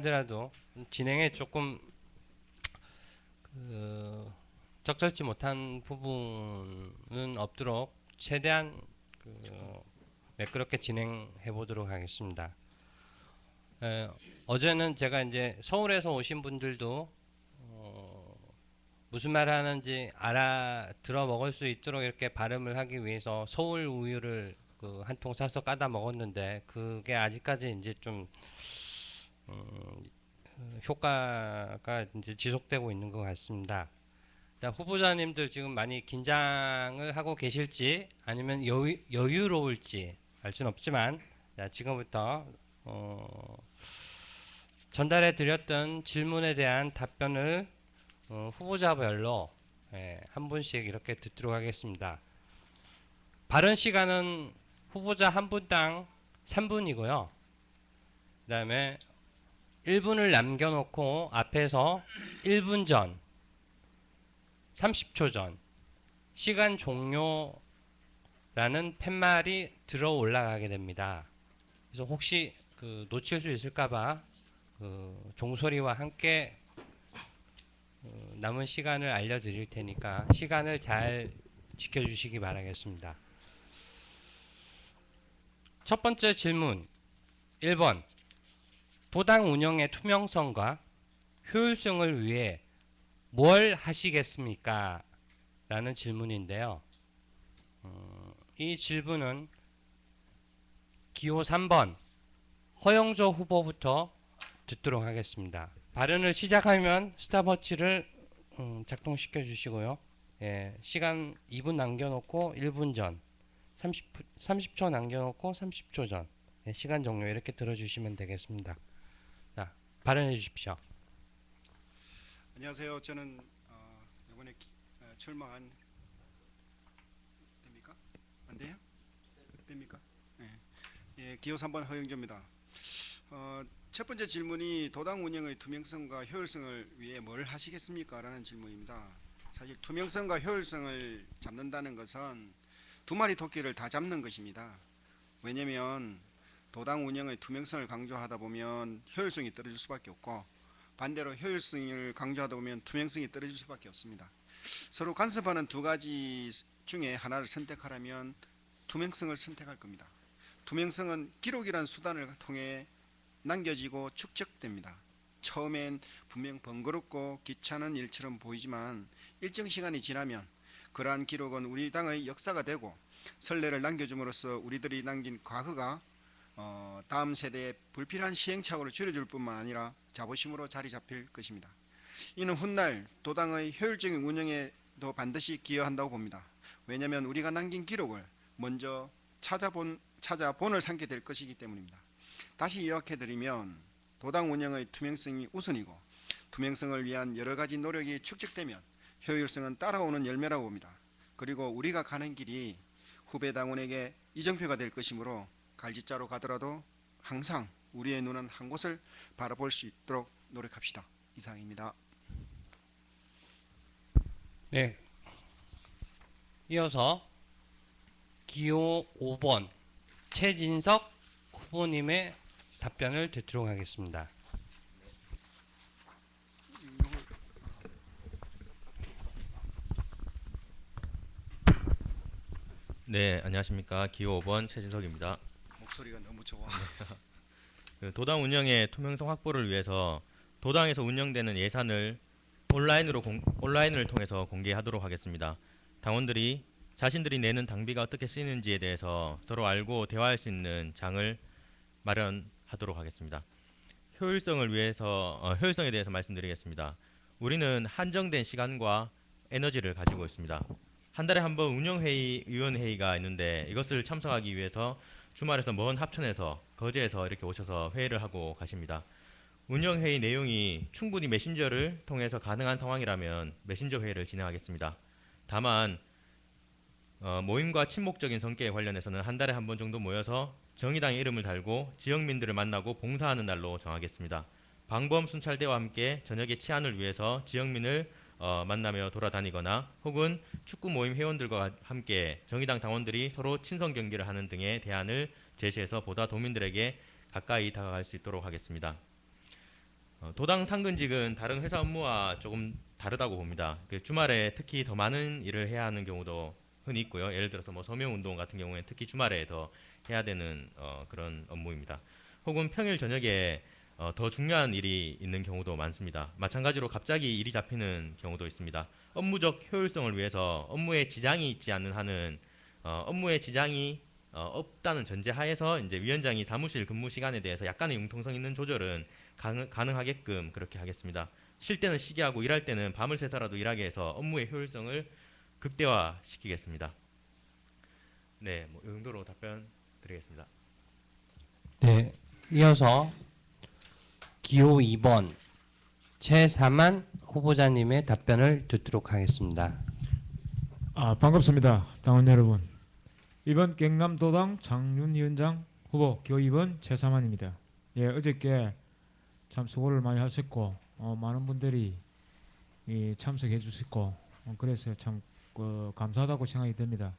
하더라도 진행에 조금 그 적절치 못한 부분은 없도록 최대한 매끄럽게 진행해 보도록 하겠습니다. 어제는 제가 이제 서울에서 오신 분들도 무슨 말 하는지 알아들어 먹을 수 있도록 이렇게 발음을 하기 위해서 서울 우유를 한 통 사서 까다 먹었는데 그게 아직까지 이제 좀 효과가 이제 지속되고 있는 것 같습니다. 후보자님들 지금 많이 긴장을 하고 계실지 아니면 여유로울지 알 수는 없지만 지금부터 전달해 드렸던 질문에 대한 답변을 후보자별로 한 분씩 이렇게 듣도록 하겠습니다. 발언 시간은 후보자 한 분당 3분이고요. 그 다음에 1분을 남겨놓고 앞에서 1분 전, 30초 전, 시간 종료라는 팻말이 들어 올라가게 됩니다. 그래서 혹시 놓칠 수 있을까봐 종소리와 함께 남은 시간을 알려드릴 테니까 시간을 잘 지켜주시기 바라겠습니다. 첫 번째 질문 1번 도당 운영의 투명성과 효율성을 위해 뭘 하시겠습니까? 라는 질문인데요. 이 질문은 기호 3번 허영조 후보부터 듣도록 하겠습니다. 발언을 시작하면 스탑워치를 작동시켜 주시고요. 시간 2분 남겨놓고 1분 전, 30초 남겨놓고 30초 전, 시간 종료 이렇게 들어주시면 되겠습니다. 자, 발언해 주십시오. 안녕하세요. 저는 이번에 출마한 됩니까? 안 돼요? 됩니까? 네. 예, 기호 3번 허영조입니다. 첫 번째 질문이 도당 운영의 투명성과 효율성을 위해 뭘 하시겠습니까? 라는 질문입니다. 사실 투명성과 효율성을 잡는다는 것은 두 마리 토끼를 다 잡는 것입니다. 왜냐하면 도당 운영의 투명성을 강조하다 보면 효율성이 떨어질 수밖에 없고 반대로 효율성을 강조하다 보면 투명성이 떨어질 수밖에 없습니다. 서로 간섭하는 두 가지 중에 하나를 선택하라면 투명성을 선택할 겁니다. 투명성은 기록이란 수단을 통해 남겨지고 축적됩니다. 처음엔 분명 번거롭고 귀찮은 일처럼 보이지만 일정 시간이 지나면 그러한 기록은 우리 당의 역사가 되고 선례를 남겨줌으로써 우리들이 남긴 과거가 다음 세대에 불필요한 시행착오를 줄여줄 뿐만 아니라 자부심으로 자리 잡힐 것입니다. 이는 훗날 도당의 효율적인 운영에도 반드시 기여한다고 봅니다. 왜냐하면 우리가 남긴 기록을 먼저 찾아 본을 삼게 될 것이기 때문입니다. 다시 요약해드리면 도당 운영의 투명성이 우선이고 투명성을 위한 여러 가지 노력이 축적되면 효율성은 따라오는 열매라고 봅니다. 그리고 우리가 가는 길이 후배 당원에게 이정표가 될 것이므로 갈지자로 가더라도 항상 우리의 눈은 한 곳을 바라볼 수 있도록 노력합시다. 이상입니다. 네. 이어서 기호 5번 최진석 후보님의 답변을 듣도록 하겠습니다. 네, 안녕하십니까. 기호 5번 최진석입니다. 목소리가 너무 좋아. 도당 운영의 투명성 확보를 위해서 도당에서 운영되는 예산을 온라인을 통해서 공개하도록 하겠습니다. 당원들이 자신들이 내는 당비가 어떻게 쓰이는지에 대해서 서로 알고 대화할 수 있는 장을 마련하도록 하겠습니다. 효율성에 대해서 말씀드리겠습니다. 우리는 한정된 시간과 에너지를 가지고 있습니다. 한 달에 한 번 위원회의가 있는데 이것을 참석하기 위해서 주말에서 먼 합천에서 거제에서 이렇게 오셔서 회의를 하고 가십니다. 운영회의 내용이 충분히 메신저를 통해서 가능한 상황이라면 메신저 회의를 진행하겠습니다. 다만 모임과 친목적인 성격에 관련해서는 한 달에 한 번 정도 모여서 정의당의 이름을 달고 지역민들을 만나고 봉사하는 날로 정하겠습니다. 방범 순찰대와 함께 저녁에 치안을 위해서 지역민을 만나며 돌아다니거나 혹은 축구 모임 회원들과 함께 정의당 당원들이 서로 친선 경기를 하는 등의 대안을 제시해서 보다 도민들에게 가까이 다가갈 수 있도록 하겠습니다. 도당 상근직은 다른 회사 업무와 조금 다르다고 봅니다. 주말에 특히 더 많은 일을 해야 하는 경우도 흔히 있고요. 예를 들어서 뭐 서명 운동 같은 경우에는 특히 주말에 더 해야 되는 그런 업무입니다. 혹은 평일 저녁에 더 중요한 일이 있는 경우도 많습니다. 마찬가지로 갑자기 일이 잡히는 경우도 있습니다. 업무적 효율성을 위해서 업무에 지장이 있지 않는 한은 업무에 지장이 없다는 전제하에서 이제 위원장이 사무실 근무 시간에 대해서 약간의 융통성 있는 조절은 가능하게끔 그렇게 하겠습니다. 쉴 때는 쉬게 하고 일할 때는 밤을 새서라도 일하게 해서 업무의 효율성을 극대화시키겠습니다. 네, 뭐이 정도로 답변 드리겠습니다. 네, 이어서 기호 2번 최사만 후보자님의 답변을 듣도록 하겠습니다. 반갑습니다. 당원 여러분. 이번 경남도당 장윤위원장 후보 기호 2번 최사만입니다. 예, 어저께 참 수고를 많이 하셨고 많은 분들이 참석해 주셨고 그래서 참 감사하다고 생각이 듭니다.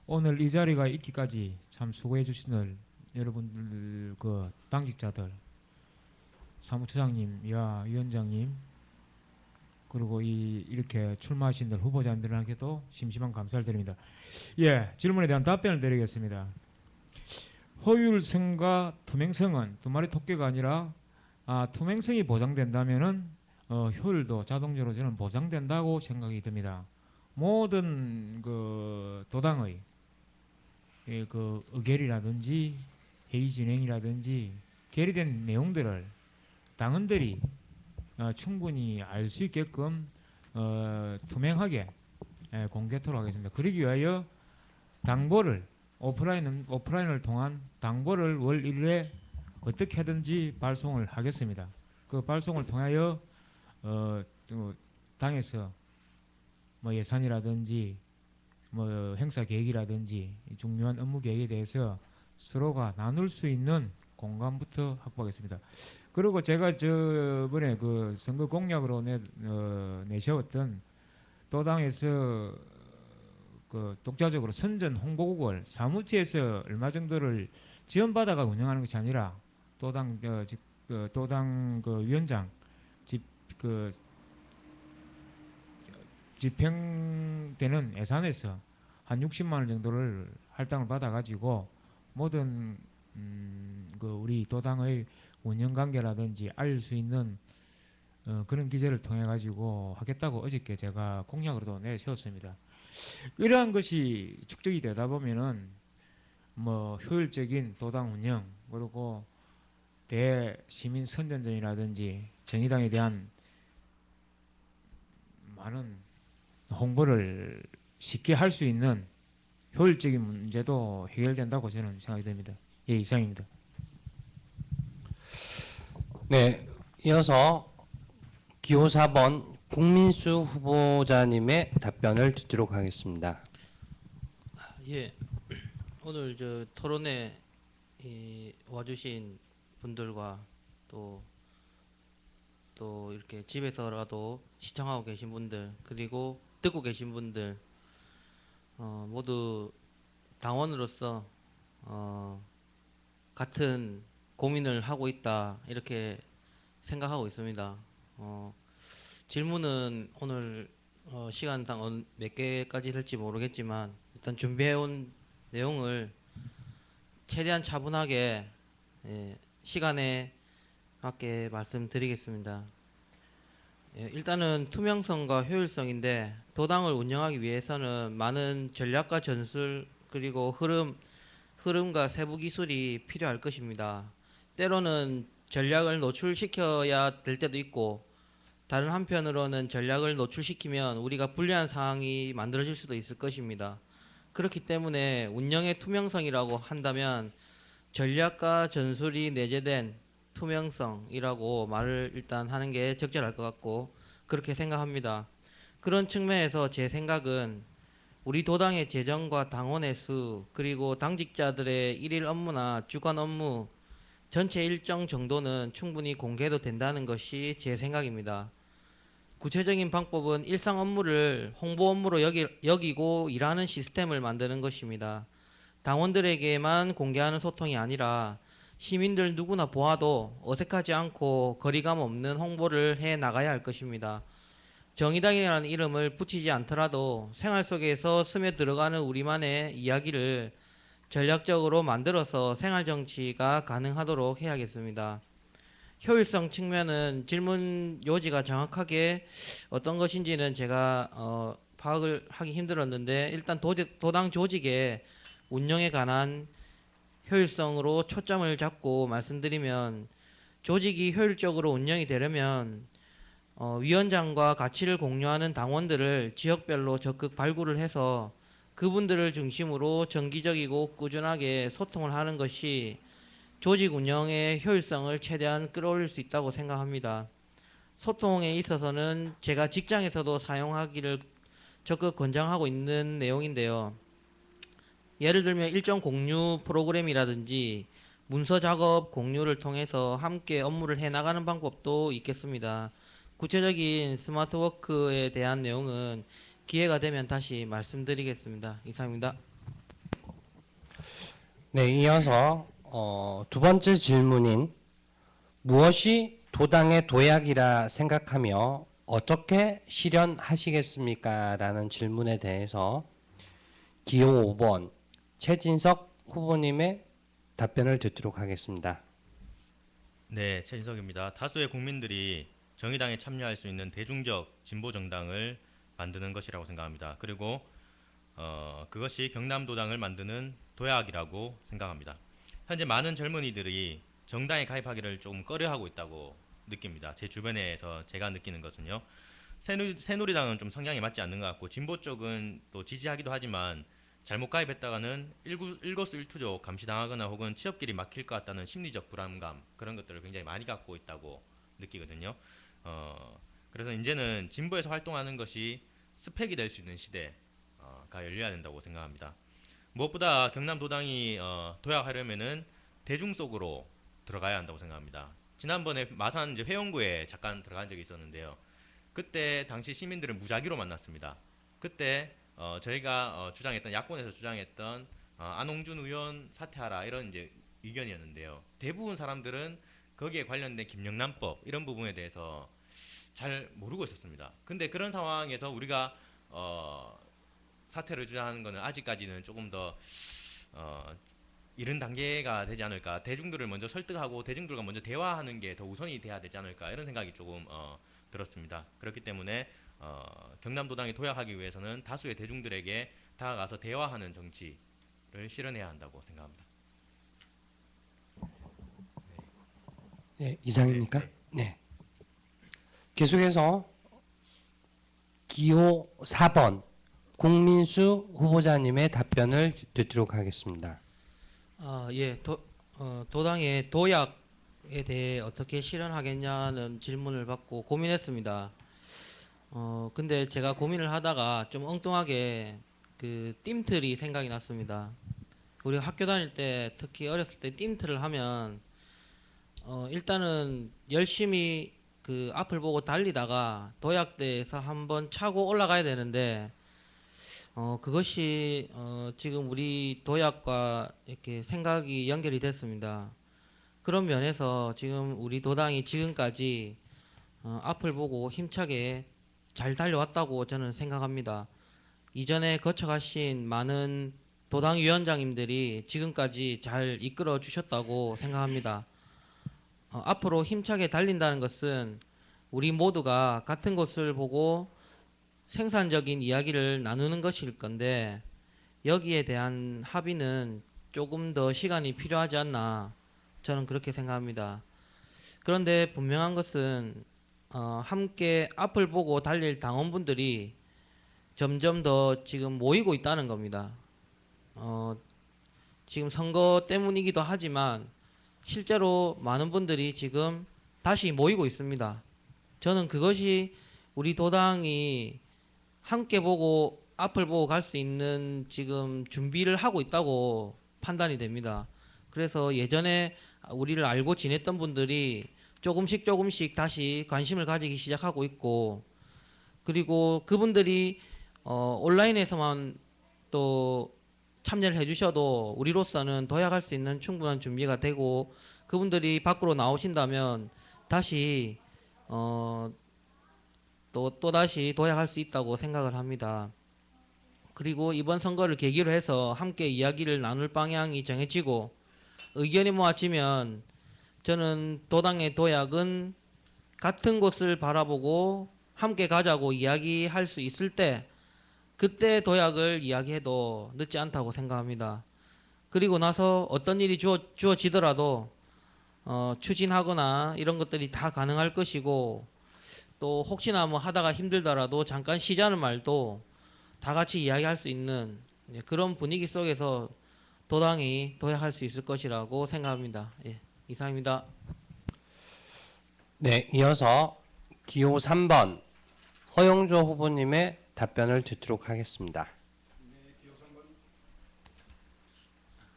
오늘 이 자리가 있기까지 참 수고해 주시는 여러분들 당직자들, 사무처장님, 위원장님 그리고 이렇게 출마하신 후보자님들에게도 심심한 감사를 드립니다. 예, 질문에 대한 답변을 드리겠습니다. 효율성과 투명성은 두 마리 토끼가 아니라 투명성이 보장된다면은 효율도 자동적으로 저는 보장된다고 생각이 듭니다. 모든 도당의 의결이라든지 회의 진행이라든지 결의된 내용들을 당원들이 충분히 알 수 있게끔 투명하게 공개토록 하겠습니다. 그러기 위하여 당보를 오프라인을 통한 당보를 월 1회 어떻게든지 발송을 하겠습니다. 그 발송을 통하여 당에서 뭐 예산이라든지 뭐 행사 계획이라든지 중요한 업무 계획에 대해서 서로가 나눌 수 있는 공간부터 확보하겠습니다. 그리고 제가 저번에 선거 공약으로 내세웠던 도당에서 독자적으로 선전 홍보국을 사무처에서 얼마 정도를 지원받아가 운영하는 것이 아니라 도당 위원장 집행되는 예산에서 한 60만 원 정도를 할당을 받아가지고 모든 우리 도당의 운영 관계라든지 알릴 수 있는 그런 기제를 통해 가지고 하겠다고 어저께 제가 공약으로도 내세웠습니다. 이러한 것이 축적이 되다 보면은 뭐 효율적인 도당 운영 그리고 대시민 선전전이라든지 정의당에 대한 많은 홍보를 쉽게 할 수 있는 효율적인 문제도 해결된다고 저는 생각이 됩니다. 예, 이상입니다. 네, 이어서 기호 4번 국민수 후보자님의 답변을 듣도록 하겠습니다. 예, 오늘 저 토론에 와주신 분들과 또 이렇게 집에서라도 시청하고 계신 분들 그리고 듣고 계신 분들 모두 당원으로서 같은 고민을 하고 있다 이렇게 생각하고 있습니다. 질문은 오늘 시간당 몇 개까지 될지 모르겠지만 일단 준비해온 내용을 최대한 차분하게 시간에 맞게 말씀드리겠습니다. 일단은 투명성과 효율성인데 도당을 운영하기 위해서는 많은 전략과 전술 그리고 흐름과 세부 기술이 필요할 것입니다. 때로는 전략을 노출시켜야 될 때도 있고 다른 한편으로는 전략을 노출시키면 우리가 불리한 상황이 만들어질 수도 있을 것입니다. 그렇기 때문에 운영의 투명성이라고 한다면 전략과 전술이 내재된 투명성이라고 말을 일단 하는 게 적절할 것 같고 그렇게 생각합니다. 그런 측면에서 제 생각은 우리 도당의 재정과 당원의 수 그리고 당직자들의 일일 업무나 주간 업무 전체 일정 정도는 충분히 공개도 된다는 것이 제 생각입니다. 구체적인 방법은 일상 업무를 홍보 업무로 여기고 일하는 시스템을 만드는 것입니다. 당원들에게만 공개하는 소통이 아니라 시민들 누구나 보아도 어색하지 않고 거리감 없는 홍보를 해 나가야 할 것입니다. 정의당이라는 이름을 붙이지 않더라도 생활 속에서 스며들어가는 우리만의 이야기를 전략적으로 만들어서 생활 정치가 가능하도록 해야겠습니다. 효율성 측면은 질문 요지가 정확하게 어떤 것인지는 제가 파악을 하기 힘들었는데, 일단 도당 조직의 운영에 관한 효율성으로 초점을 잡고 말씀드리면, 조직이 효율적으로 운영이 되려면 위원장과 가치를 공유하는 당원들을 지역별로 적극 발굴을 해서 그분들을 중심으로 정기적이고 꾸준하게 소통을 하는 것이 조직 운영의 효율성을 최대한 끌어올릴 수 있다고 생각합니다. 소통에 있어서는 제가 직장에서도 사용하기를 적극 권장하고 있는 내용인데요. 예를 들면 일정 공유 프로그램이라든지 문서 작업 공유를 통해서 함께 업무를 해나가는 방법도 있겠습니다. 구체적인 스마트워크에 대한 내용은 기회가 되면 다시 말씀드리겠습니다. 이상입니다. 네, 이어서 두 번째 질문인 무엇이 도당의 도약이라 생각하며 어떻게 실현하시겠습니까? 라는 질문에 대해서 기호 5번 최진석 후보님의 답변을 듣도록 하겠습니다. 네, 최진석입니다. 다수의 국민들이 정의당에 참여할 수 있는 대중적 진보 정당을 만드는 것이라고 생각합니다. 그리고 그것이 경남도당을 만드는 도약이라고 생각합니다. 현재 많은 젊은이들이 정당에 가입하기를 좀 꺼려하고 있다고 느낍니다. 제 주변에서 제가 느끼는 것은요. 새누리당은 좀 성향이 맞지 않는 것 같고 진보 쪽은 또 지지하기도 하지만 잘못 가입했다가는 일거수일투족 감시당하거나 혹은 취업길이 막힐 것 같다는 심리적 불안감, 그런 것들을 굉장히 많이 갖고 있다고 느끼거든요. 그래서 이제는 진보에서 활동하는 것이 스펙이 될 수 있는 시대가 열려야 된다고 생각합니다. 무엇보다 경남도당이 도약하려면은 대중 속으로 들어가야 한다고 생각합니다. 지난번에 마산 이제 회원구에 잠깐 들어간 적이 있었는데요. 그때 당시 시민들은 무작위로 만났습니다. 그때 저희가 주장했던, 야권에서 주장했던 안홍준 의원 사퇴하라, 이런 이제 의견이었는데요. 대부분 사람들은 거기에 관련된 김영란법 이런 부분에 대해서 잘 모르고 있었습니다. 근데 그런 상황에서 우리가 사퇴를 주장하는 것은 아직까지는 조금 더 이른 단계가 되지 않을까. 대중들을 먼저 설득하고 대중들과 먼저 대화하는 게 더 우선이 돼야 되지 않을까, 이런 생각이 조금 들었습니다. 그렇기 때문에 경남도당이 도약하기 위해서는 다수의 대중들에게 다가가서 대화하는 정치를 실현해야 한다고 생각합니다. 네, 이상입니까? 네. 계속해서 기호 4번 국민수 후보자님의 답변을 듣도록 하겠습니다. 예, 도당의 도약에 대해 어떻게 실현하겠냐는 질문을 받고 고민했습니다. 근데 제가 고민을 하다가 좀 엉뚱하게 그 띠틀이 생각이 났습니다. 우리 학교 다닐 때, 특히 어렸을 때 띠틀을 하면 일단은 열심히 그 앞을 보고 달리다가 도약대에서 한번 차고 올라가야 되는데, 그것이 지금 우리 도약과 이렇게 생각이 연결이 됐습니다. 그런 면에서 지금 우리 도당이 지금까지 앞을 보고 힘차게 잘 달려왔다고 저는 생각합니다. 이전에 거쳐가신 많은 도당 위원장님들이 지금까지 잘 이끌어 주셨다고 생각합니다. 앞으로 힘차게 달린다는 것은 우리 모두가 같은 곳을 보고 생산적인 이야기를 나누는 것일 건데, 여기에 대한 합의는 조금 더 시간이 필요하지 않나, 저는 그렇게 생각합니다. 그런데 분명한 것은 함께 앞을 보고 달릴 당원분들이 점점 더 지금 모이고 있다는 겁니다. 지금 선거 때문이기도 하지만 실제로 많은 분들이 지금 다시 모이고 있습니다. 저는 그것이 우리 도당이 함께 보고 앞을 보고 갈 수 있는 지금 준비를 하고 있다고 판단이 됩니다. 그래서 예전에 우리를 알고 지냈던 분들이 조금씩 다시 관심을 가지기 시작하고 있고, 그리고 그분들이 온라인에서만 또 참여를 해주셔도 우리로서는 도약할 수 있는 충분한 준비가 되고 그분들이 밖으로 나오신다면 다시 또 다시 도약할 수 있다고 생각을 합니다. 그리고 이번 선거를 계기로 해서 함께 이야기를 나눌 방향이 정해지고 의견이 모아지면 저는 도당의 도약은 같은 곳을 바라보고 함께 가자고 이야기할 수 있을 때 그때 도약을 이야기해도 늦지 않다고 생각합니다. 그리고 나서 어떤 일이 주어지더라도 추진하거나 이런 것들이 다 가능할 것이고 또 혹시나 뭐 하다가 힘들더라도 잠깐 쉬자는 말도 다 같이 이야기할 수 있는 그런 분위기 속에서 도당이 도약할 수 있을 것이라고 생각합니다. 예, 이상입니다. 네, 이어서 기호 3번 허용조 후보님의 답변을 듣도록 하겠습니다.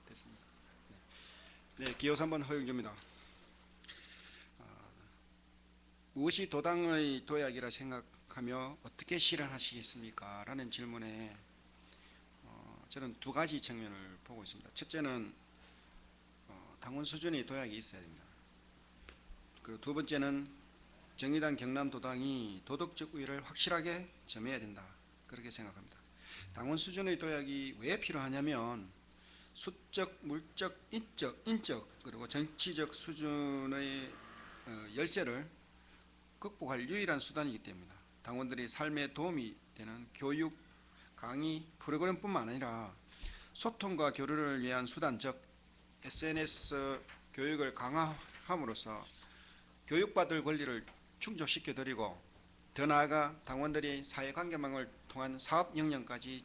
됐습니다. 네, 기호 3번 허영조입니다. 무엇이 도당의 도약이라 생각하며 어떻게 실현하시겠습니까? 라는 질문에 저는 두 가지 측면을 보고 있습니다. 첫째는 당원 수준의 도약이 있어야 됩니다. 그리고 두 번째는 정의당 경남도당이 도덕적 우위를 확실하게 점해야 된다. 그렇게 생각합니다. 당원 수준의 도약이 왜 필요하냐면 수적, 물적, 인적 그리고 정치적 수준의 열세를 극복할 유일한 수단이기 때문입니다. 당원들이 삶에 도움이 되는 교육, 강의, 프로그램뿐만 아니라 소통과 교류를 위한 수단, 즉 SNS 교육을 강화함으로써 교육받을 권리를 충족시켜드리고 더 나아가 당원들이 사회관계망을 통한 사업 영역까지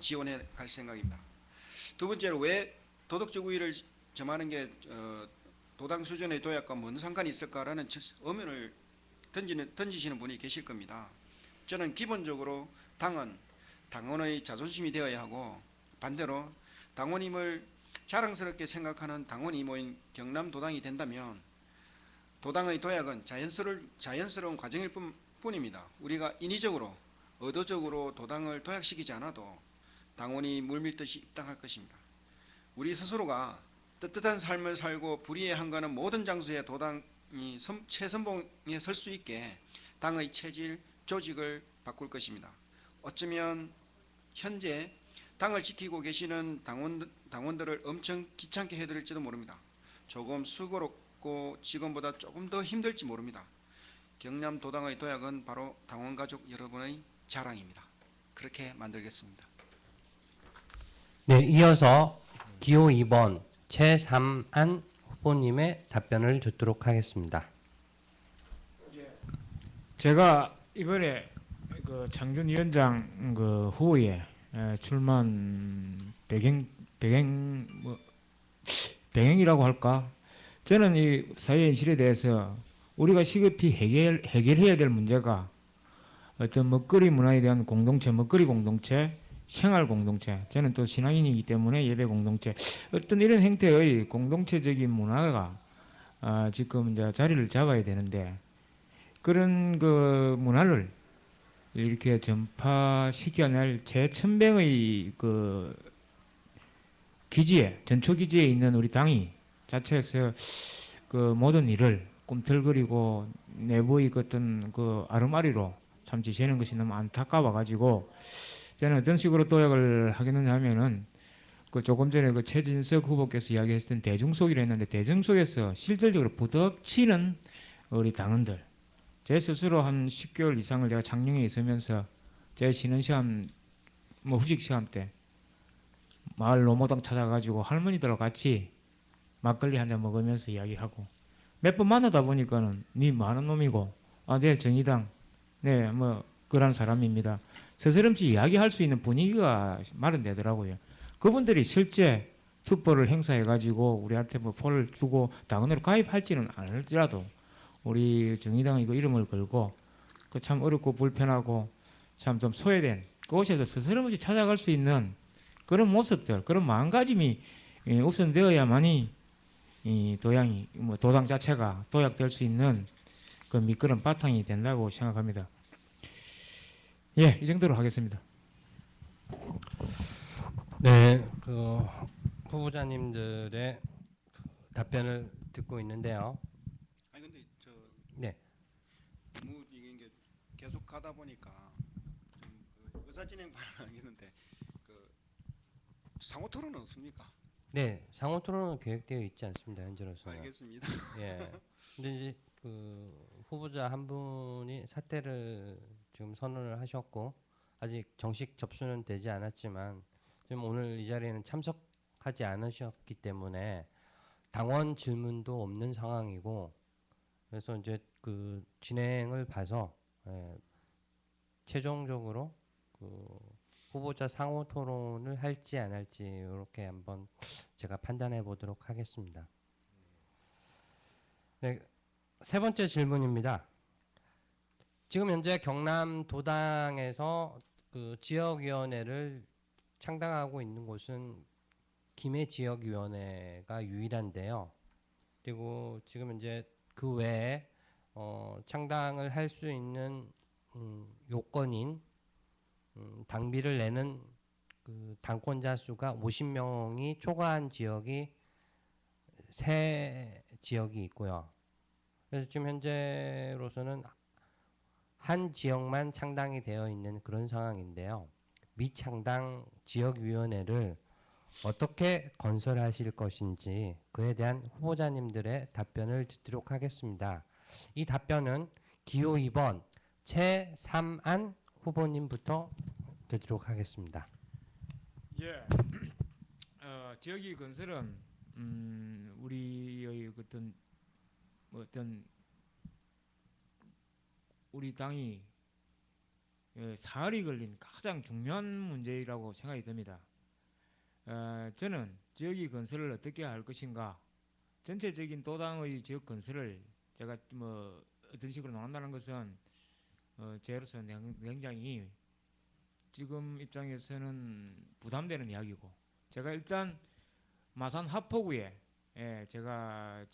지원해 갈 생각입니다. 두 번째로 왜 도덕적 우위를 점하는 게 도당 수준의 도약과 뭔 상관이 있을까라는 의문을 던지시는 분이 계실 겁니다. 저는 기본적으로 당원의 자존심이 되어야 하고 반대로 당원임을 자랑스럽게 생각하는 당원이 모인 경남도당이 된다면 도당의 도약은 자연스러운 과정일 뿐입니다. 우리가 인위적으로 의도적으로 도당을 도약시키지 않아도 당원이 물밀듯이 입당할 것입니다. 우리 스스로가 떳떳한 삶을 살고 불의에 한가는 모든 장소에 도당이 최선봉에 설 수 있게 당의 체질, 조직을 바꿀 것입니다. 어쩌면 현재 당을 지키고 계시는 당원들을 엄청 귀찮게 해드릴지도 모릅니다. 조금 수고롭고 지금보다 조금 더 힘들지 모릅니다. 경남도당의 도약은 바로 당원가족 여러분의 자랑입니다. 그렇게 만들겠습니다. 네, 이어서 기호 2번 최삼안 후보님의 답변을 듣도록 하겠습니다. 제가 이번에 그 장준 위원장 그 후보에 출마한 배경이라고 할까? 저는 이 사회 현실에 대해서 우리가 시급히 해결해야 될 문제가 어떤 먹거리 문화에 대한 공동체, 먹거리 공동체, 생활 공동체, 저는 또 신앙인이기 때문에 예배 공동체, 어떤 이런 형태의 공동체적인 문화가 지금 이제 자리를 잡아야 되는데 그런 그 문화를 이렇게 전파시켜낼 제1000병의 그 기지에, 전초 기지에 있는 우리 당이 자체에서 그 모든 일을 꿈틀거리고 내부의 어떤 그 아름아리로 참 지시하는 것이 너무 안타까워가지고 저는 어떤 식으로 도약을 하겠느냐 하면은 그 조금 전에 그 최진석 후보께서 이야기했던 대중속이라 했는데 대중 속에서 실질적으로 부덕치는 우리 당원들, 제 스스로 한 10개월 이상을 제가 장령에 있으면서 제 쉬는 시간, 뭐 후식 시간 때 마을 노모당 찾아가지고 할머니들하고 같이 막걸리 한 잔 먹으면서 이야기하고 몇 번 만나다 보니까는 니 많은 놈이고 네 정의당 네 뭐 그런 사람입니다. 스스럼치 이야기할 수 있는 분위기가 마련되더라고요. 그분들이 실제 투표를 행사해가지고 우리한테 뭐 표를 주고 당원으로 가입할지는 않을지라도 우리 정의당 이거 이름을 걸고 그 참 어렵고 불편하고 참 좀 소외된 그곳에서 스스럼없이 찾아갈 수 있는 그런 모습들, 그런 마음가짐이 우선되어야만이 이 도양이 뭐 도당 자체가 도약될 수 있는 그 미끄럼 바탕이 된다고 생각합니다. 예, 이 정도로 하겠습니다. 네, 그 후보자님들의 답변을 듣고 있는데요. 아니 근데 저 네. 너무 이게 계속 가다 보니까 좀그 의사진행 발언하겠는데 그 상호 토론은 없습니까? 네, 상호 토론은 계획되어 있지 않습니다. 현재로서는. 알겠습니다. 예. 근데 이제 그 후보자 한 분이 사퇴를 지금 선언을 하셨고 아직 정식 접수는 되지 않았지만 지금 오늘 이 자리에는 참석하지 않으셨기 때문에 당원 질문도 없는 상황이고 그래서 이제 그 진행을 봐서 최종적으로 그 후보자 상호 토론을 할지 안 할지 이렇게 한번 제가 판단해 보도록 하겠습니다. 네, 세 번째 질문입니다. 지금 현재 경남도당에서 그 지역위원회를 창당하고 있는 곳은 김해 지역위원회가 유일한데요. 그리고 지금 이제 그 외에 창당을 할 수 있는 요건인 당비를 내는 그 당권자 수가 50명이 초과한 지역이 세 지역이 있고요. 그래서 지금 현재로서는 한 지역만 창당이 되어 있는 그런 상황인데요. 미창당 지역위원회를 어떻게 건설하실 것인지 그에 대한 후보자님들의 답변을 듣도록 하겠습니다. 이 답변은 기호 2번 최삼안 후보님부터 듣도록 하겠습니다. 예. 지역이 건설은 우리의 어떤 우리 당이 사활이 걸린 가장 중요한 문제라고 생각이 듭니다. 저는 지역이 건설을 어떻게 할 것인가, 전체적인 도당의 지역 건설을 제가 뭐 어떤 식으로 논한다는 것은 저로서는 굉장히 지금 입장에서는 부담되는 이야기고, 제가 일단 마산 하포구에 제가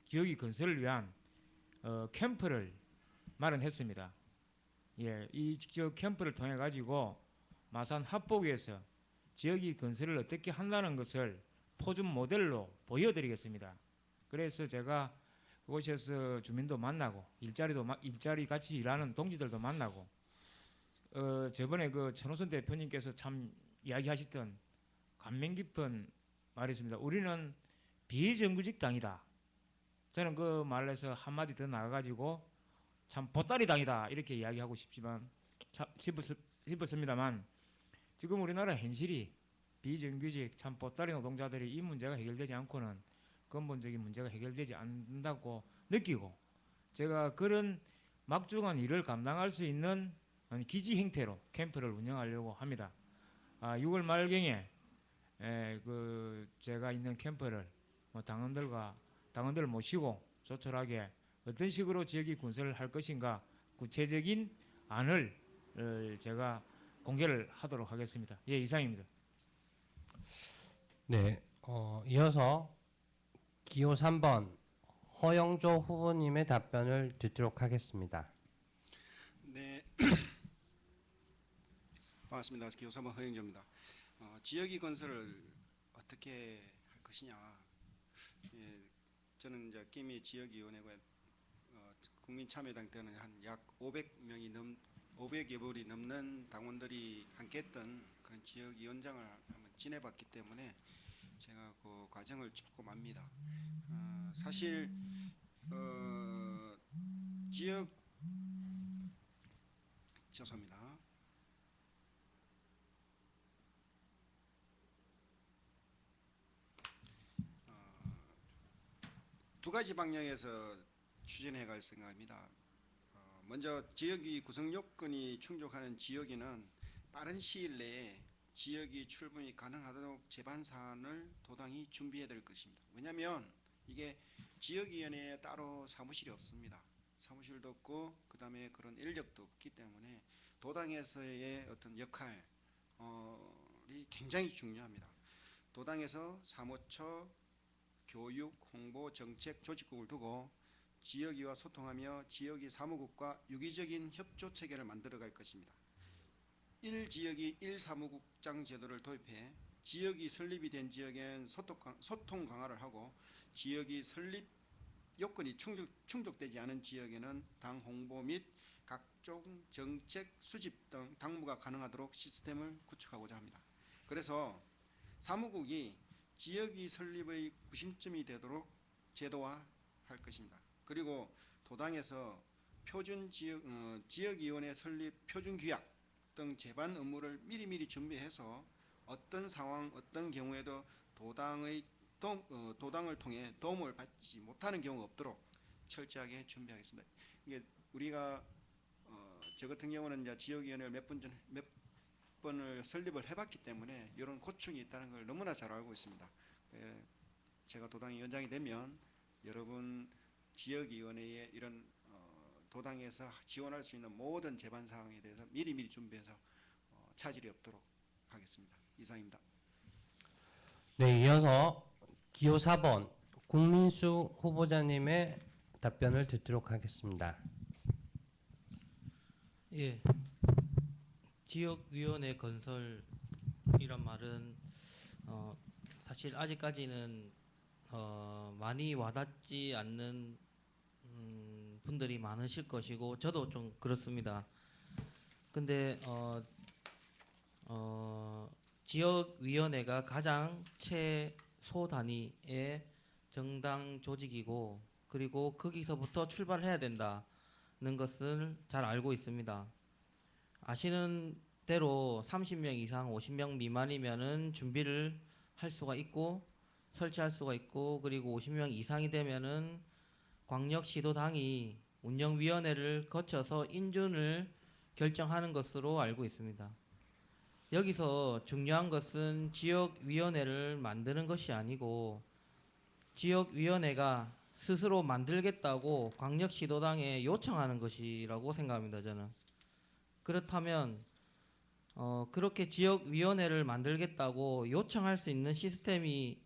지역이 건설을 위한 캠프를 마련했습니다. 예, 이 지역 캠프를 통해 가지고 마산 합포구에서 지역이 건설을 어떻게 한다는 것을 표준 모델로 보여드리겠습니다. 그래서 제가 그곳에서 주민도 만나고 일자리 같이 일하는 동지들도 만나고 저번에 그 천호선 대표님께서 참 이야기하셨던 감명 깊은 말이 있습니다. 우리는 비정규직 당이다. 저는 그 말에서 한마디 더 나가가지고 참 보따리 당이다 이렇게 이야기하고 싶었습니다만, 지금 우리나라 현실이 비정규직 참 보따리 노동자들이 이 문제가 해결되지 않고는 근본적인 문제가 해결되지 않는다고 느끼고, 제가 그런 막중한 일을 감당할 수 있는 기지 형태로 캠프를 운영하려고 합니다. 6월 말경에 제가 있는 캠프를 당원들을 모시고 조촐하게 어떤 식으로 지역이 건설을 할 것인가 구체적인 안을 제가 공개를 하도록 하겠습니다. 예, 이상입니다. 네, 이어서 기호 3번 허영조 후보님의 답변을 듣도록 하겠습니다. 네. 반갑습니다. 기호 3번 허영조입니다. 지역이 건설을 어떻게 할 것이냐. 예, 저는 이제 김해 지역위원회가 국민참여당 때는 한 약 500여 분이 넘는 당원들이 함께했던 그런 지역위원장을 한번 지내봤기 때문에 제가 그 과정을 조금 압니다. 사실 지역 죄송합니다. 두 가지 방향에서 추진해 갈 생각입니다. 먼저 지역이 구성 요건이 충족하는 지역에는 빠른 시일 내에 지역이 출범이 가능하도록 제반 사안을 도당이 준비해야 될 것입니다. 왜냐하면 이게 지역위원회에 따로 사무실이 없습니다. 사무실도 없고 그 다음에 그런 인력도 없기 때문에 도당에서의 어떤 역할이 굉장히 중요합니다. 도당에서 사무처, 교육, 홍보, 정책, 조직국을 두고 지역위와 소통하며 지역위 사무국과 유기적인 협조 체계를 만들어갈 것입니다. 1지역이 1사무국장 제도를 도입해 지역이 설립이 된 지역엔 소통 강화를 하고 지역이 설립 요건이 충족되지 않은 지역에는 당 홍보 및 각종 정책 수집 등 당무가 가능하도록 시스템을 구축하고자 합니다. 그래서 사무국이 지역위 설립의 구심점이 되도록 제도화할 것입니다. 그리고 도당에서 표준 지역위원회 설립 표준 규약 등 제반 업무를 미리미리 준비해서 어떤 상황, 어떤 경우에도 도당을 통해 도움을 받지 못하는 경우가 없도록 철저하게 준비하겠습니다. 이게 우리가 저 같은 경우는 이제 지역위원회를 몇 번을 설립을 해봤기 때문에 이런 고충이 있다는 걸 너무나 잘 알고 있습니다. 제가 도당위원장이 되면 여러분 지역위원회에 이런 도당에서 지원할 수 있는 모든 제반 사항에 대해서 미리미리 준비해서 차질이 없도록 하겠습니다. 이상입니다. 네, 이어서 기호 4번 국민수 후보자님의 답변을 듣도록 하겠습니다. 예, 지역위원회 건설이란 말은 사실 아직까지는 많이 와닿지 않는 분들이 많으실 것이고 저도 좀 그렇습니다. 근데 지역위원회가 가장 최소 단위의 정당 조직이고 그리고 거기서부터 출발해야 된다는 것을 잘 알고 있습니다. 아시는 대로 30명 이상 50명 미만이면은 준비를 할 수가 있고 설치할 수가 있고 그리고 50명 이상이 되면은 광역시도당이 운영위원회를 거쳐서 인준을 결정하는 것으로 알고 있습니다. 여기서 중요한 것은 지역위원회를 만드는 것이 아니고 지역위원회가 스스로 만들겠다고 광역시도당에 요청하는 것이라고 생각합니다. 저는. 그렇다면 그렇게 지역위원회를 만들겠다고 요청할 수 있는 시스템이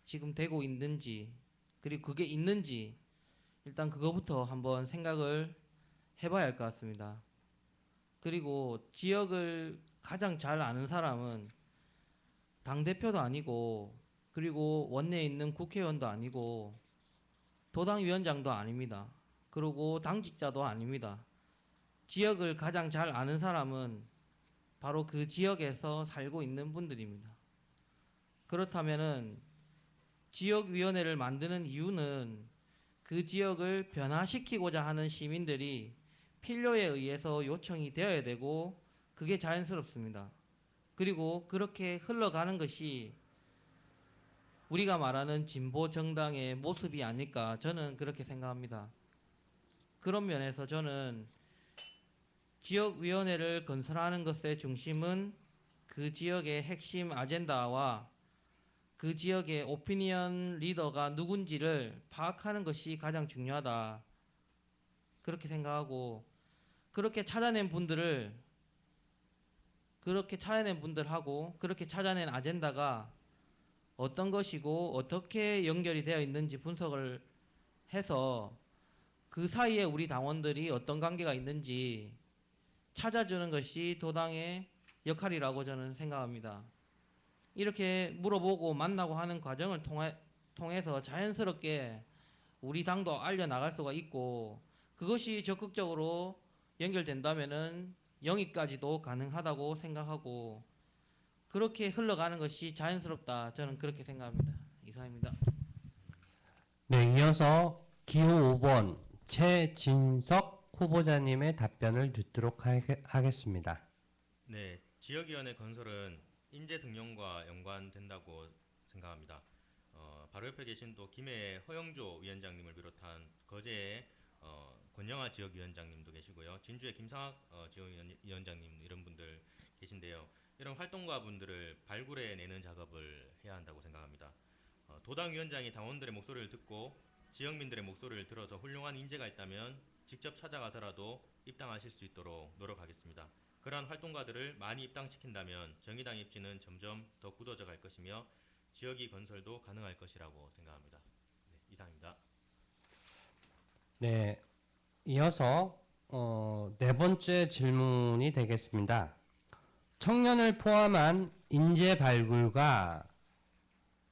지금 되고 있는지 그리고 그게 있는지 일단 그거부터 한번 생각을 해봐야 할 것 같습니다. 그리고 지역을 가장 잘 아는 사람은 당대표도 아니고 그리고 원내에 있는 국회의원도 아니고 도당위원장도 아닙니다. 그리고 당직자도 아닙니다. 지역을 가장 잘 아는 사람은 바로 그 지역에서 살고 있는 분들입니다. 그렇다면은 지역위원회를 만드는 이유는 그 지역을 변화시키고자 하는 시민들이 필요에 의해서 요청이 되어야 되고 그게 자연스럽습니다. 그리고 그렇게 흘러가는 것이 우리가 말하는 진보 정당의 모습이 아닐까 저는 그렇게 생각합니다. 그런 면에서 저는 지역위원회를 건설하는 것의 중심은 그 지역의 핵심 아젠다와 그 지역의 오피니언 리더가 누군지를 파악하는 것이 가장 중요하다. 그렇게 생각하고 그렇게 찾아낸 분들하고 그렇게 찾아낸 아젠다가 어떤 것이고 어떻게 연결이 되어 있는지 분석을 해서 그 사이에 우리 당원들이 어떤 관계가 있는지 찾아주는 것이 도당의 역할이라고 저는 생각합니다. 이렇게 물어보고 만나고 하는 과정을 통해서 자연스럽게 우리 당도 알려나갈 수가 있고 그것이 적극적으로 연결된다면은 영입까지도 가능하다고 생각하고 그렇게 흘러가는 것이 자연스럽다. 저는 그렇게 생각합니다. 이상입니다. 네, 이어서 기호 5번 최진석 후보자님의 답변을 듣도록 하겠습니다. 네, 지역위원회 건설은 인재 등용과 연관된다고 생각합니다. 바로 옆에 계신 또 김해 허영조 위원장님을 비롯한 거제의 권영하 지역위원장님도 계시고요. 진주의 김상학 지역위원장님 이런 분들 계신데요. 이런 활동가 분들을 발굴해내는 작업을 해야 한다고 생각합니다. 도당위원장이 당원들의 목소리를 듣고 지역민들의 목소리를 들어서 훌륭한 인재가 있다면 직접 찾아가서라도 입당하실 수 있도록 노력하겠습니다. 그러한 활동가들을 많이 입당시킨다면 정의당 입지는 점점 더 굳어져 갈 것이며 지역위 건설도 가능할 것이라고 생각합니다. 네, 이상입니다. 네, 이어서 네 번째 질문이 되겠습니다. 청년을 포함한 인재 발굴과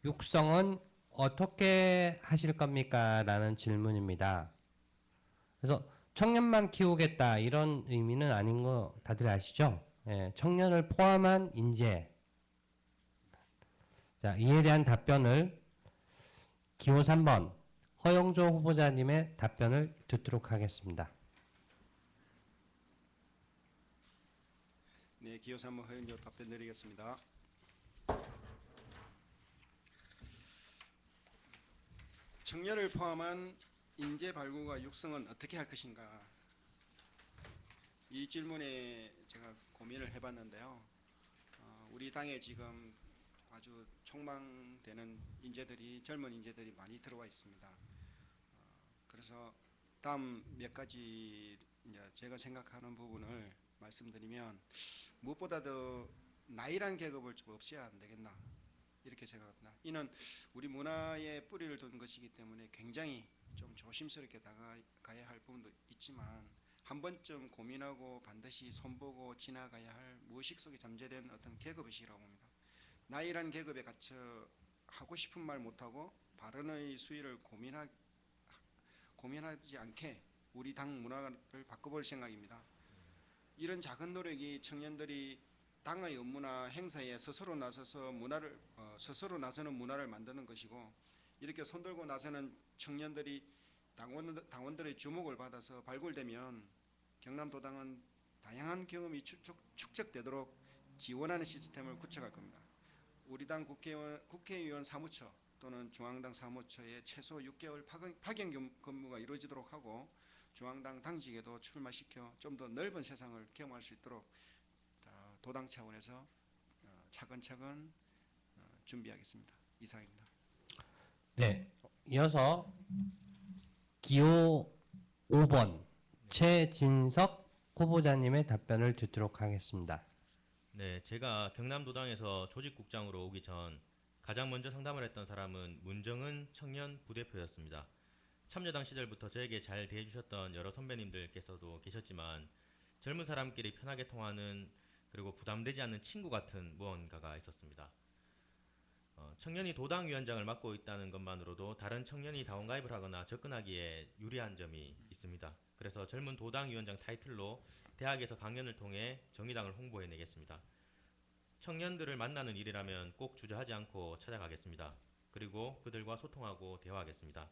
육성은 어떻게 하실 겁니까? 라는 질문입니다. 그래서 청년만 키우겠다 이런 의미는 아닌 거 다들 아시죠? 예, 청년을 포함한 인재. 자, 이에 대한 답변을 기호 3번 허영조 후보자님의 답변을 듣도록 하겠습니다. 네, 기호 3번 허영조 답변 드리겠습니다. 청년을 포함한 인재 발굴과 육성은 어떻게 할 것인가? 이 질문에 제가 고민을 해봤는데요. 우리 당에 지금 아주 촉망되는 인재들이 젊은 인재들이 많이 들어와 있습니다. 그래서 다음 몇 가지 이제 제가 생각하는 부분을 말씀드리면 무엇보다도 나이란 계급을 좀 없애야 안 되겠나 이렇게 생각합니다. 이는 우리 문화에 뿌리를 둔 것이기 때문에 굉장히 좀 조심스럽게 다가가야 할 부분도 있지만 한 번쯤 고민하고 반드시 손보고 지나가야 할 무의식 속에 잠재된 어떤 계급의식이라고 봅니다. 나이란 계급에 갇혀 하고 싶은 말 못하고 발언의 수위를 고민하지 않게 우리 당 문화를 바꿔볼 생각입니다. 이런 작은 노력이 청년들이 당의 업무나 행사에 스스로 나서서 스스로 나서는 문화를 만드는 것이고 이렇게 손들고 나서는 청년들이 당원들의 주목을 받아서 발굴되면 경남도당은 다양한 경험이 축적되도록 지원하는 시스템을 구축할 겁니다. 우리 당 국회의원 사무처 또는 중앙당 사무처에 최소 6개월 파견 근무가 이루어지도록 하고 중앙당 당직에도 출마시켜 좀 더 넓은 세상을 경험할 수 있도록 도당 차원에서 차근차근 준비하겠습니다. 이상입니다. 네, 이어서 기호 5번 최진석 후보자님의 답변을 듣도록 하겠습니다. 네, 제가 경남도당에서 조직국장으로 오기 전 가장 먼저 상담을 했던 사람은 문정은 청년 부대표였습니다. 참여당 시절부터 저에게 잘 대해주셨던 여러 선배님들께서도 계셨지만 젊은 사람끼리 편하게 통하는 그리고 부담되지 않는 친구 같은 무언가가 있었습니다. 청년이 도당위원장을 맡고 있다는 것만으로도 다른 청년이 당원가입을 하거나 접근하기에 유리한 점이 있습니다. 그래서 젊은 도당위원장 타이틀로 대학에서 강연을 통해 정의당을 홍보해내겠습니다. 청년들을 만나는 일이라면 꼭 주저하지 않고 찾아가겠습니다. 그리고 그들과 소통하고 대화하겠습니다.